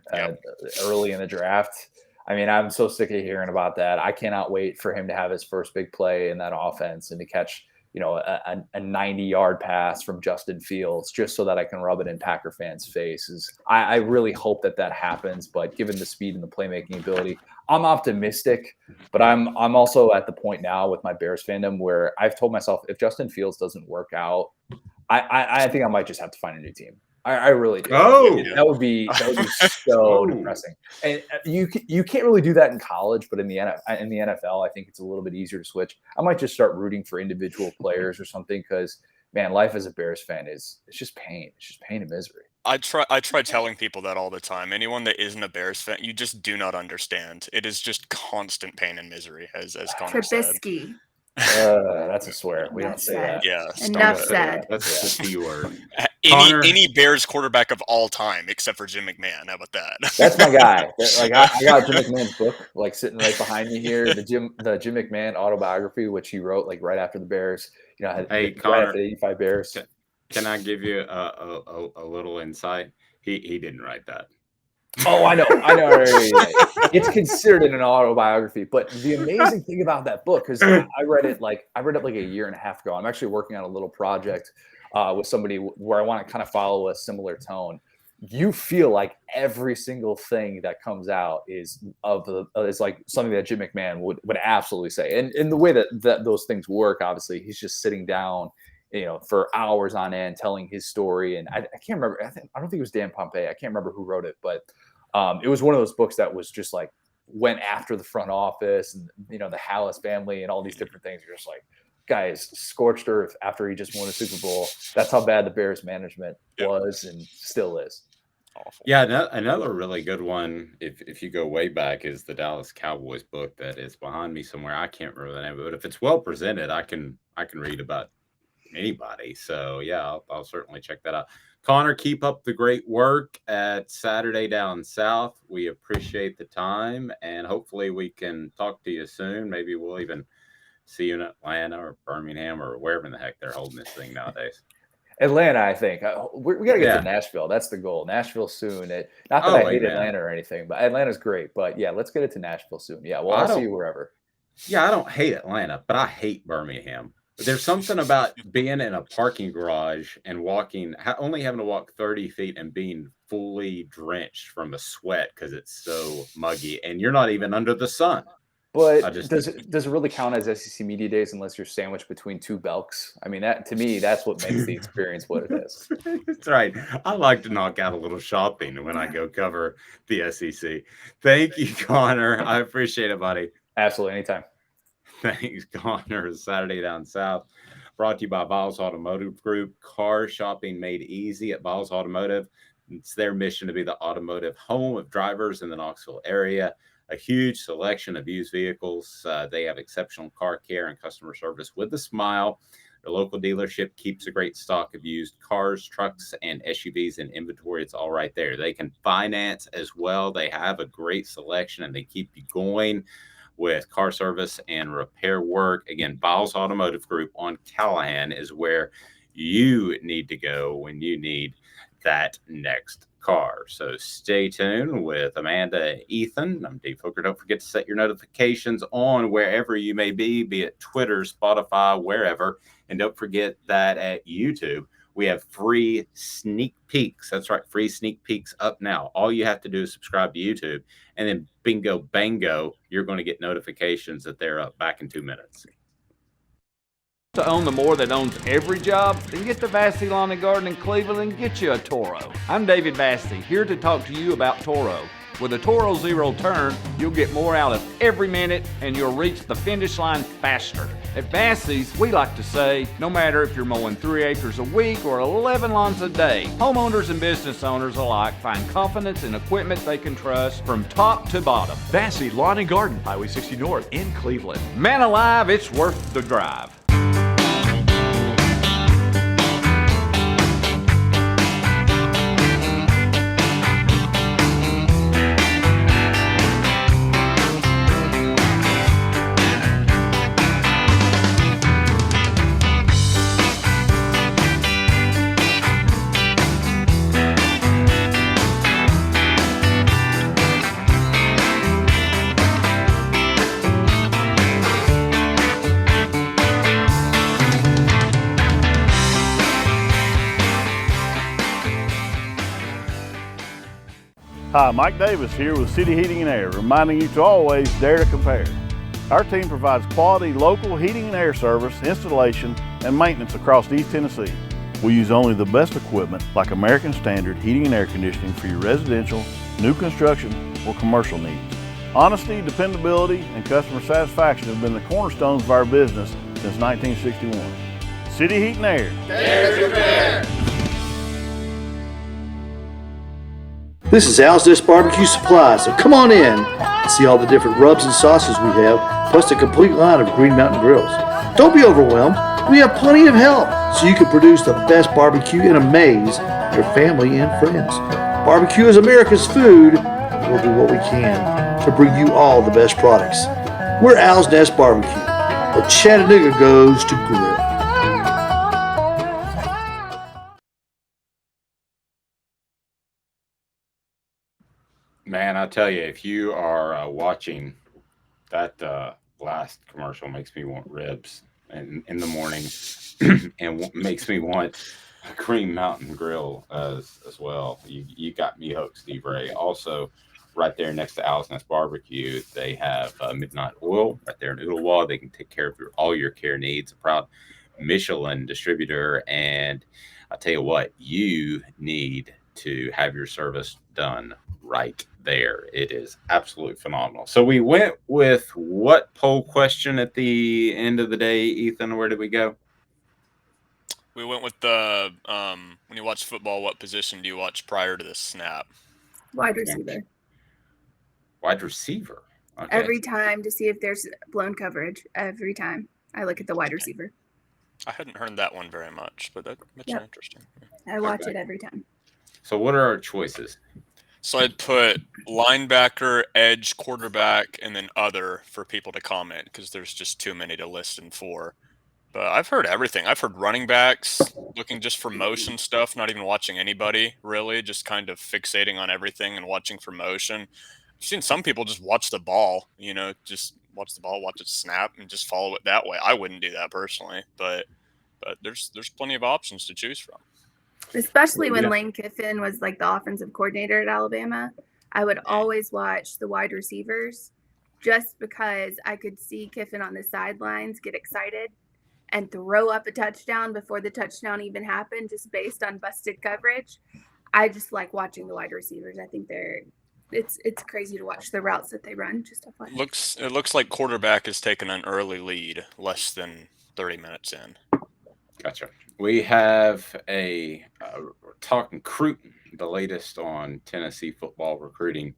early in the draft. I mean, I'm so sick of hearing about that. I cannot wait for him to have his first big play in that offense and to catch, a 90-yard pass from Justin Fields, just so that I can rub it in Packer fans' faces. I really hope that happens, but given the speed and the playmaking ability, I'm optimistic. But I'm also at the point now with my Bears fandom where I've told myself, if Justin Fields doesn't work out, I think I might just have to find a new team. I really do. Oh, that would be so depressing. And you can't really do that in college, but in the NFL, I think it's a little bit easier to switch. I might just start rooting for individual players or something because, man, life as a Bears fan it's just pain. It's just pain and misery. I try telling people that all the time. Anyone that isn't a Bears fan, you just do not understand. It is just constant pain and misery, as Connor said. Trubisky. That's a swear. We don't say that. Yeah. Enough said. That's the C word. Any Bears quarterback of all time, except for Jim McMahon. How about that? That's my guy. I got Jim McMahon's book sitting right behind me here. The Jim McMahon Autobiography, which he wrote right after the Bears. Connor, right after the 85 Bears. Can I give you a little insight? He didn't write that. Oh, I know. It's considered an autobiography, but the amazing thing about that book, because I read it like a year and a half ago. I'm actually working on a little project with somebody where I want to kind of follow a similar tone. You feel like every single thing that comes out is like something that Jim McMahon would absolutely say. And in the way that those things work, obviously, he's just sitting down, for hours on end telling his story. And I can't remember. I don't think it was Dan Pompei. I can't remember who wrote it, but it was one of those books that was just like went after the front office and, the Hallis family and all these different things. You're just like, guys, scorched earth after he just won a Super Bowl. That's how bad the Bears management was and still is. Awful. Yeah, another really good one, if you go way back, is the Dallas Cowboys book that is behind me somewhere. I can't remember the name of it, but if it's well presented, I can read about anybody. So yeah, I'll certainly check that out. Connor, keep up the great work at Saturday Down South. We appreciate the time, and hopefully we can talk to you soon. Maybe we'll even see you in Atlanta or Birmingham or wherever in the heck they're holding this thing nowadays. Atlanta, I think. We got to get to Nashville. That's the goal. Nashville soon. Not that I hate Atlanta or anything, but Atlanta's great. But yeah, let's get it to Nashville soon. Yeah, well, I'll see you wherever. Yeah, I don't hate Atlanta, but I hate Birmingham. There's something about being in a parking garage and only having to walk 30 feet and being fully drenched from the sweat because it's so muggy, and you're not even under the sun. But does it really count as SEC Media Days unless you're sandwiched between two Belks? I mean, to me, that's what makes the experience what it is. That's right. I like to knock out a little shopping when I go cover the SEC. Thank you, Connor. I appreciate it, buddy. Absolutely. Anytime. Thanks, Connor. Saturday Down South, brought to you by Vols Automotive Group. Car shopping made easy at Vols Automotive. It's their mission to be the automotive home of drivers in the Knoxville area. A huge selection of used vehicles. They have exceptional car care and customer service with a smile. Their local dealership keeps a great stock of used cars, trucks, and SUVs in inventory. It's all right there. They can finance as well. They have a great selection, and they keep you going with car service and repair work. Again, Vols Automotive Group on Callahan is where you need to go when you need that next car. So stay tuned with Amanda and Ethan. I'm Dave Hooker. Don't forget to set your notifications on wherever you may be it Twitter, Spotify, wherever. And don't forget that at YouTube, we have free sneak peeks. That's right, free sneak peeks up now. All you have to do is subscribe to YouTube, and then bingo, bango, you're going to get notifications that they're up back in 2 minutes. To own the more that owns every job, then get to Vassy Lawn and Garden in Cleveland and get you a Toro. I'm David Vassy, here to talk to you about Toro. With a Toro Zero Turn, you'll get more out of every minute and you'll reach the finish line faster. At Vassy's, we like to say, no matter if you're mowing 3 acres a week or 11 lawns a day, homeowners and business owners alike find confidence in equipment they can trust from top to bottom. Vassy Lawn and Garden, Highway 60 North in Cleveland. Man alive, it's worth the drive. Hi, Mike Davis here with City Heating and Air, reminding you to always dare to compare. Our team provides quality local heating and air service, installation, and maintenance across East Tennessee. We use only the best equipment like American Standard heating and air conditioning for your residential, new construction, or commercial needs. Honesty, dependability, and customer satisfaction have been the cornerstones of our business since 1961. City Heat and Air. Dare to compare. This is Al's Nest Barbecue Supply, so come on in and see all the different rubs and sauces we have, plus a complete line of Green Mountain grills. Don't be overwhelmed. We have plenty of help so you can produce the best barbecue and amaze your family and friends. Barbecue is America's food. We'll do what we can to bring you all the best products. We're Al's Nest Barbecue, where Chattanooga goes to grill. Man, I tell you, if you are watching that last commercial, makes me want ribs in the morning, and makes me want a Green Mountain Grill as well. You got me hooked, Steve Ray. Also, right there next to Al's Nest Barbecue, they have Midnight Oil right there in Ooltewah. They can take care of all your care needs. A proud Michelin distributor, and I tell you what, you need to have your service done right there. It is absolutely phenomenal. So we went with what poll question at the end of the day, Ethan? Where did we go? We went with the when you watch football, what position do you watch prior to the snap? Wide receiver. Wide receiver. Okay. Every time to see if there's blown coverage. Every time I look at the wide receiver. I hadn't heard that one very much, but that's interesting. I watch it every time. So what are our choices? So I'd put linebacker, edge, quarterback, and then other for people to comment because there's just too many to list in four. But I've heard everything. I've heard running backs looking just for motion stuff, not even watching anybody really, just kind of fixating on everything and watching for motion. I've seen some people just watch the ball, just watch the ball, watch it snap, and just follow it that way. I wouldn't do that personally, but there's plenty of options to choose from. Especially when Lane Kiffin was like the offensive coordinator at Alabama, I would always watch the wide receivers just because I could see Kiffin on the sidelines get excited and throw up a touchdown before the touchdown even happened, just based on busted coverage. I just like watching the wide receivers. I think it's crazy to watch the routes that they run. Just it looks like quarterback has taken an early lead, less than 30 minutes in. Gotcha. We have we're talking recruiting, the latest on Tennessee football recruiting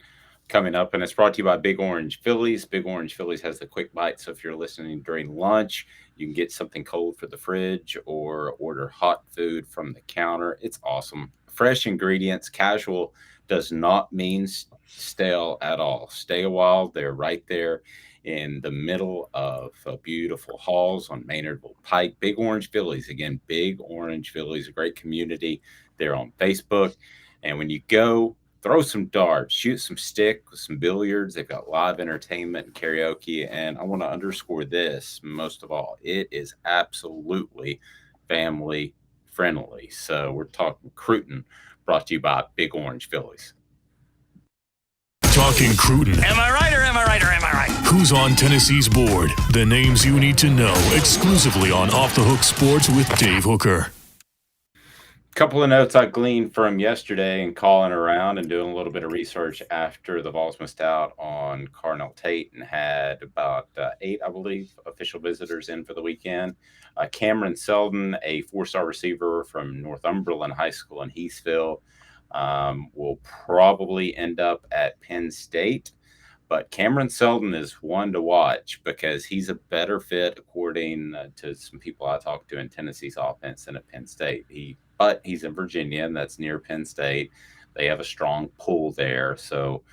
coming up, and it's brought to you by Big Orange Phillies. Big Orange Phillies has the quick bite, so if you're listening during lunch, you can get something cold for the fridge or order hot food from the counter. It's awesome. Fresh ingredients. Casual does not mean stale at all. Stay a while. They're right there in the middle of beautiful halls on Maynardville Pike. Big Orange Phillies. Again, Big Orange Phillies, a great community. They're on Facebook. And when you go, throw some darts, shoot some stick with some billiards. They've got live entertainment and karaoke. And I want to underscore this most of all. It is absolutely family friendly. So we're talking Cruton, brought to you by Big Orange Phillies. Talking Cruton. Am I right or am I right or am I right? Who's on Tennessee's board? The names you need to know exclusively on Off the Hook Sports with Dave Hooker. Couple of notes I gleaned from yesterday and calling around and doing a little bit of research after the Vols missed out on Carnell Tate and had about 8, I believe, official visitors in for the weekend. Cameron Selden, a 4-star receiver from Northumberland High School in Heathville, will probably end up at Penn State. But Cameron Selden is one to watch because he's a better fit, according to some people I talked to in Tennessee's offense than at Penn State. But he's in Virginia, and that's near Penn State. They have a strong pull there. So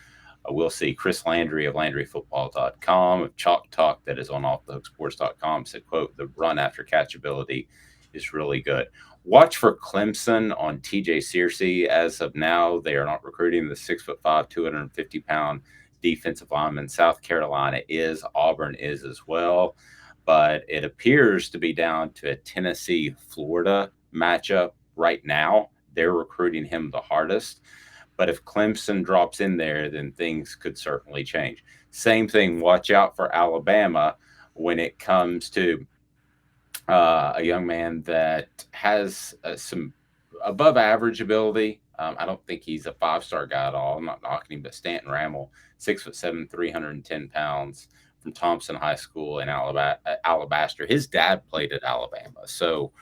we'll see. Chris Landry of LandryFootball.com, of Chalk Talk, that is on offthehooksports.com, said, quote, the run after catch ability is really good. Watch for Clemson on TJ Searcy. As of now, they are not recruiting the 6'5", 250-pound defensive lineman. South Carolina is. Auburn is as well. But it appears to be down to a Tennessee-Florida matchup right now. They're recruiting him the hardest. But if Clemson drops in there, then things could certainly change. Same thing. Watch out for Alabama when it comes to a young man that has some above average ability. I don't think he's a 5-star guy at all. I'm not knocking him, but Stanton Ramel, 6'7", 310 pounds, from Thompson High School in Alabaster. His dad played at Alabama, so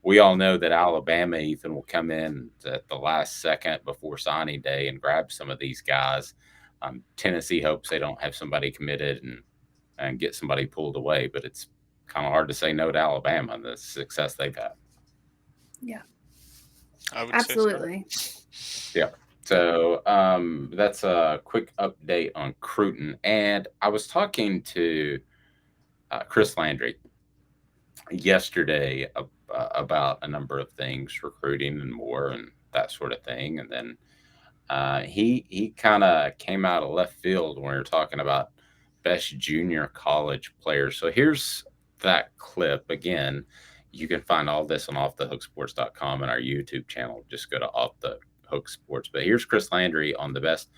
we all know that Alabama, Ethan, will come in at the last second before signing day and grab some of these guys. Tennessee hopes they don't have somebody committed and get somebody pulled away, but it's kind of hard to say no to Alabama and the success they've had. Yeah. I would Absolutely. say so. Yeah. So that's a quick update on Cruton. And I was talking to Chris Landry yesterday about a number of things, recruiting and more and that sort of thing. And then he kind of came out of left field when we were talking about best junior college players. So here's that clip. Again, you can find all this on offthehooksports.com and our YouTube channel. Just go to Off the Hook Sports. But here's Chris Landry on the best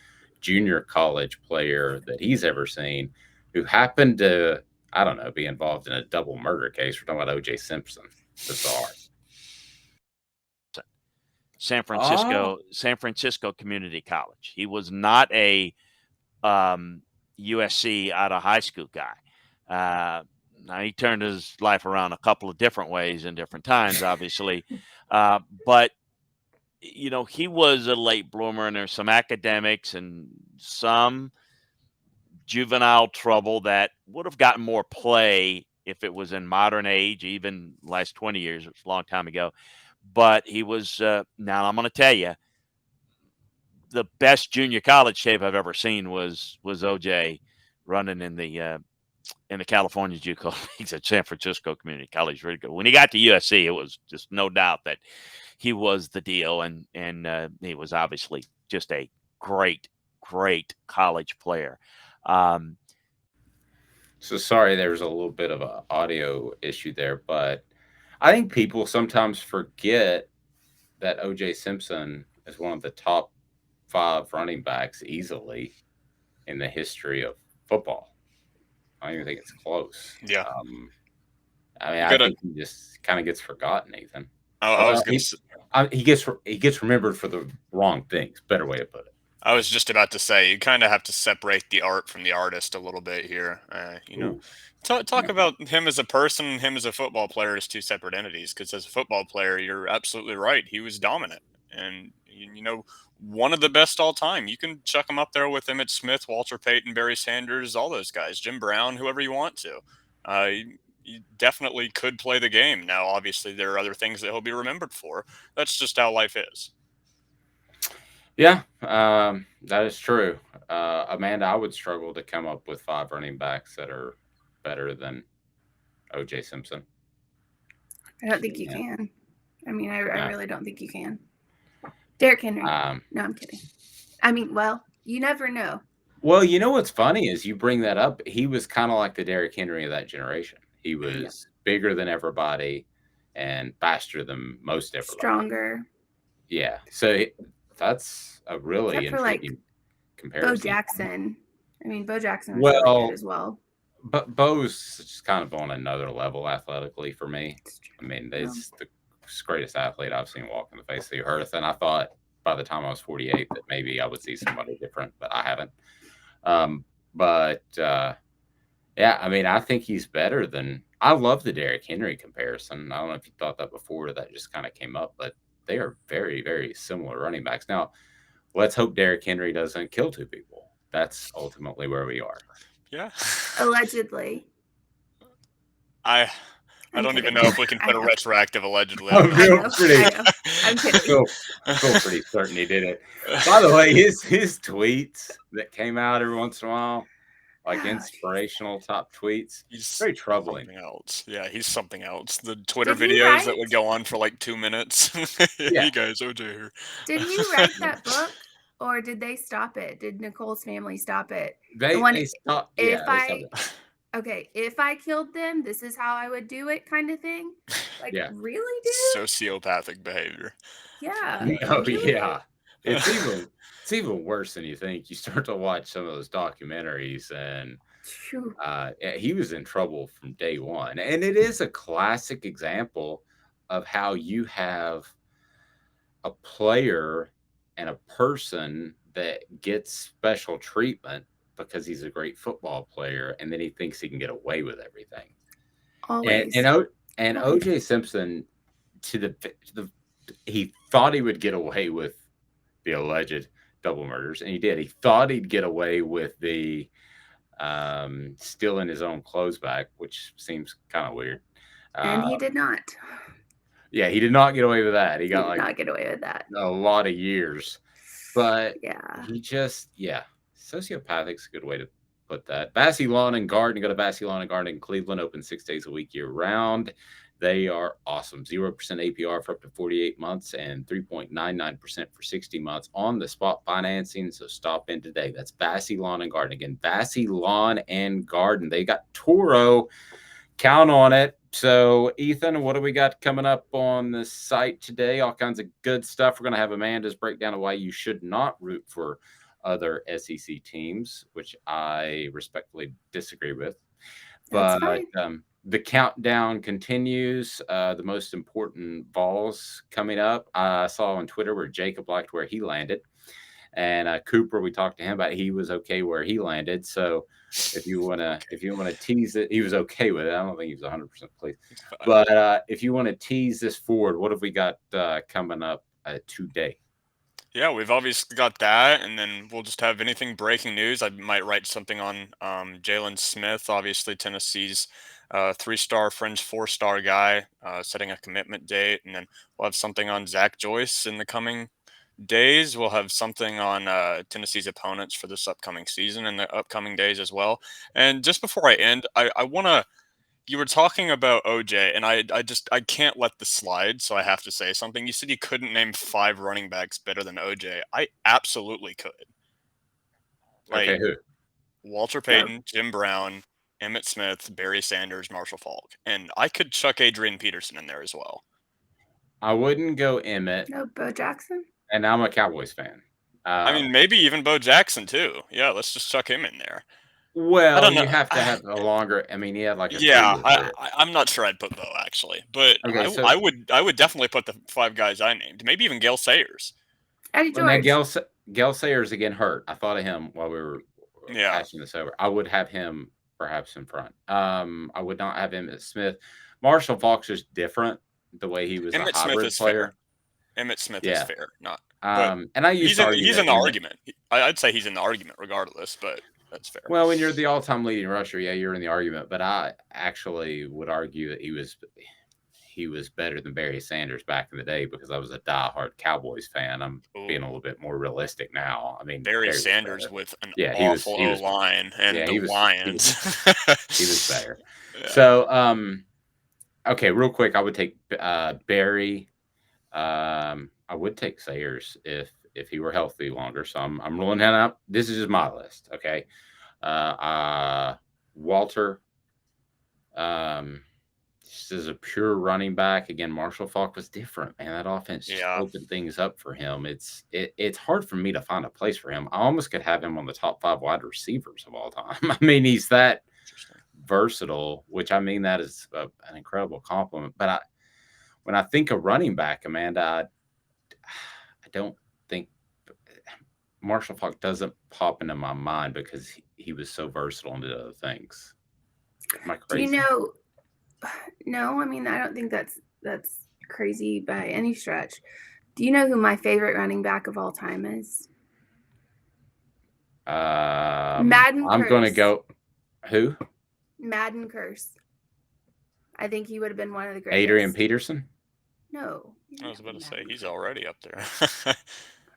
junior college player that he's ever seen, who happened to, I don't know, be involved in a double murder case. We're talking about O.J. Simpson. Bizarre. San Francisco Community College. He was not a USC out of high school guy. Now, he turned his life around a couple of different ways in different times, obviously. But, you know, he was a late bloomer, and there's some academics and some juvenile trouble that would have gotten more play if it was in modern age, even last 20 years. It was a long time ago. But he was, now I'm going to tell you, the best junior college tape I've ever seen was OJ running in the California JUCO leagues at San Francisco Community College. Really good. When he got to USC, it was just no doubt that he was the deal, and he was obviously just a great college player. So sorry, there was a little bit of an audio issue there, but I think people sometimes forget that O.J. Simpson is one of the top 5 running backs easily in the history of football. I don't even think it's close. Yeah. I think he just kind of gets forgotten, Ethan. He gets remembered for the wrong things. Better way to put it. I was just about to say, you kind of have to separate the art from the artist a little bit here. Talk about him as a person, him as a football player as 2 separate entities. Because as a football player, you're absolutely right. He was dominant, and one of the best all time. You can chuck him up there with Emmitt Smith, Walter Payton, Barry Sanders, all those guys, Jim Brown, whoever you want to. You definitely could play the game. Now, obviously, there are other things that he'll be remembered for. That's just how life is. Yeah, that is true. Amanda, I would struggle to come up with 5 running backs that are better than O.J. Simpson. I don't think you can. I mean, I really don't think you can. Derrick Henry. No, I'm kidding. I mean, well, you never know. Well, you know what's funny is you bring that up. He was kind of like the Derrick Henry of that generation. He was bigger than everybody and faster than most everybody. Stronger. Yeah. So that's a really intriguing comparison. Bo Jackson. I mean, Bo Jackson was really good as well. But Bo's just kind of on another level athletically for me. I mean, he's the greatest athlete I've seen walk in the face of the earth. And I thought by the time I was 48 that maybe I would see somebody different, but I haven't. Yeah, I mean, I think he's better than – I love the Derrick Henry comparison. I don't know if you thought that before, that just kind of came up, but they are very, very similar running backs. Now, let's hope Derrick Henry doesn't kill 2 people. That's ultimately where we are. Yeah. Allegedly. I'm don't even know if we can put a retroactive allegedly. I'm kidding. I'm kidding. I feel pretty certain he did it. By the way, his tweets that came out every once in a while, like inspirational top tweets, he's very troubling. Something else. Yeah, he's something else. The Twitter videos that would go on for like 2 minutes. Hey guys, OJ here. Did he write that book, or did they stop it? Did Nicole's family stop it? They stopped. Okay, if I killed them, this is how I would do it, kind of thing. Like, really, dude? Sociopathic behavior. Yeah. Oh, yeah. It's even worse than you think. You start to watch some of those documentaries, and he was in trouble from day one. And it is a classic example of how you have a player and a person that gets special treatment because he's a great football player, and then he thinks he can get away with everything. Always. And O.J. Simpson, he thought he would get away with the alleged double murders, and he did. He thought he'd get away with the stealing his own clothes back, which seems kind of weird. And he did not. Yeah, he did not get away with that. He got not get away with that. A lot of years. But he just, sociopathic's a good way to put that. Bassey Lawn and Garden, go to Bassey Lawn and Garden in Cleveland, open 6 days a week year round. They are awesome. 0% APR for up to 48 months and 3.99% for 60 months on the spot financing. So stop in today. That's Bassey Lawn and Garden. Again, Bassey Lawn and Garden. They got Toro. Count on it. So, Ethan, what do we got coming up on the site today? All kinds of good stuff. We're going to have Amanda's breakdown of why you should not root for other SEC teams, which I respectfully disagree with. But the countdown continues. The most important Vols coming up. I saw on Twitter where Jacob liked where he landed. And Cooper, we talked to him about he was okay where he landed. So if you wanna tease it, he was okay with it. I don't think he was 100% pleased. But if you want to tease this forward, what have we got coming up today? Yeah, we've obviously got that, and then we'll just have anything breaking news. I might write something on Jalen Smith, obviously Tennessee's 3-star fringe 4-star guy, setting a commitment date, and then we'll have something on Zach Joyce in the coming days. We'll have something on Tennessee's opponents for this upcoming season and the upcoming days as well. And just before I end, I want to, you were talking about OJ, and I can't let this slide, so I have to say something. You said you couldn't name 5 running backs better than OJ. I absolutely could. Okay, who? Walter Peyton, Jim Brown, Emmitt Smith, Barry Sanders, Marshall Faulk. And I could chuck Adrian Peterson in there as well. I wouldn't go Emmitt. No, Bo Jackson? And I'm a Cowboys fan. I mean, maybe even Bo Jackson, too. Yeah, let's just chuck him in there. Well, I don't know. You have to have a longer. I mean, he had like a I'm not sure I'd put Bo actually, but okay, I would definitely put the 5 guys I named. Maybe even Gale Sayers. Eddie George. Gale Sayers again hurt. I thought of him while we were passing this over. I would have him perhaps in front. I would not have him as Smith. Marshall Faulk is different. The way he was Emmitt a hybrid player. Emmitt Smith is fair, not. And I used he's in the argument. I'd say he's in the argument regardless, but. That's fair. Well, when you're the all-time leading rusher, you're in the argument. But I actually would argue that he was better than Barry Sanders back in the day because I was a diehard Cowboys fan. I'm being a little bit more realistic now. I mean, Barry Sanders with an awful O-line and the Lions. He was better. Yeah. So, okay, real quick, I would take Barry. I would take Sayers if he were healthy longer. So I'm rolling that out. This is just my list. Okay. Walter, just as a pure running back. Again, Marshall Faulk was different, man. That offense just opened things up for him. It's hard for me to find a place for him. I almost could have him on the top 5 wide receivers of all time. I mean, he's that versatile, which I mean, that is an incredible compliment. But when I think of running back, Amanda, I don't think Marshall Faulk doesn't pop into my mind because he was so versatile and did other things. Am I crazy? Do you know? No, I mean, I don't think that's crazy by any stretch. Do you know who my favorite running back of all time is? Madden. I'm going to go. Who? Madden Curse. I think he would have been one of the greatest. Adrian Peterson? No. I was about to say he's already up there.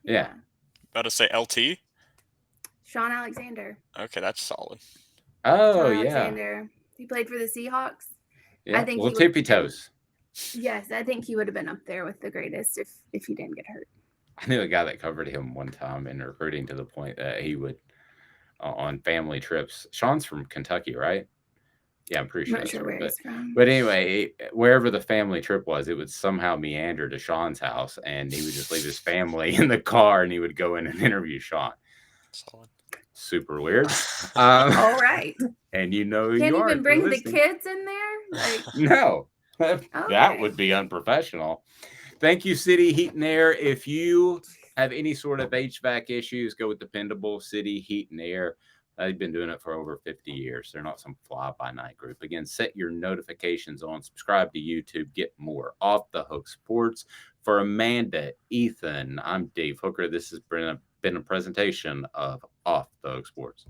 Yeah. About to say LT? Sean Alexander. Okay, that's solid. Oh, Sean yeah. Alexander. He played for the Seahawks. Yeah, I think little tippy toes. Yes, I think he would have been up there with the greatest if he didn't get hurt. I knew a guy that covered him one time in recruiting to the point that he would, on family trips. Sean's from Kentucky, right? Yeah, I'm pretty sure. I'm not sure where he's from. But anyway, wherever the family trip was, it would somehow meander to Sean's house, and he would just leave his family in the car, and he would go in and interview Sean. Solid. Super weird. All right. And you know Can't you are. even bring the kids in there? Like, no, that Okay. would be unprofessional. Thank you, City Heat and Air. If you have any sort of HVAC issues, go with dependable City Heat and Air. They've been doing it for over 50 years. They're not some fly-by-night group. Again, set your notifications on. Subscribe to YouTube. Get more Off the Hook Sports. For Amanda, Ethan, I'm Dave Hooker. This has been a presentation of Off the Hook Sports.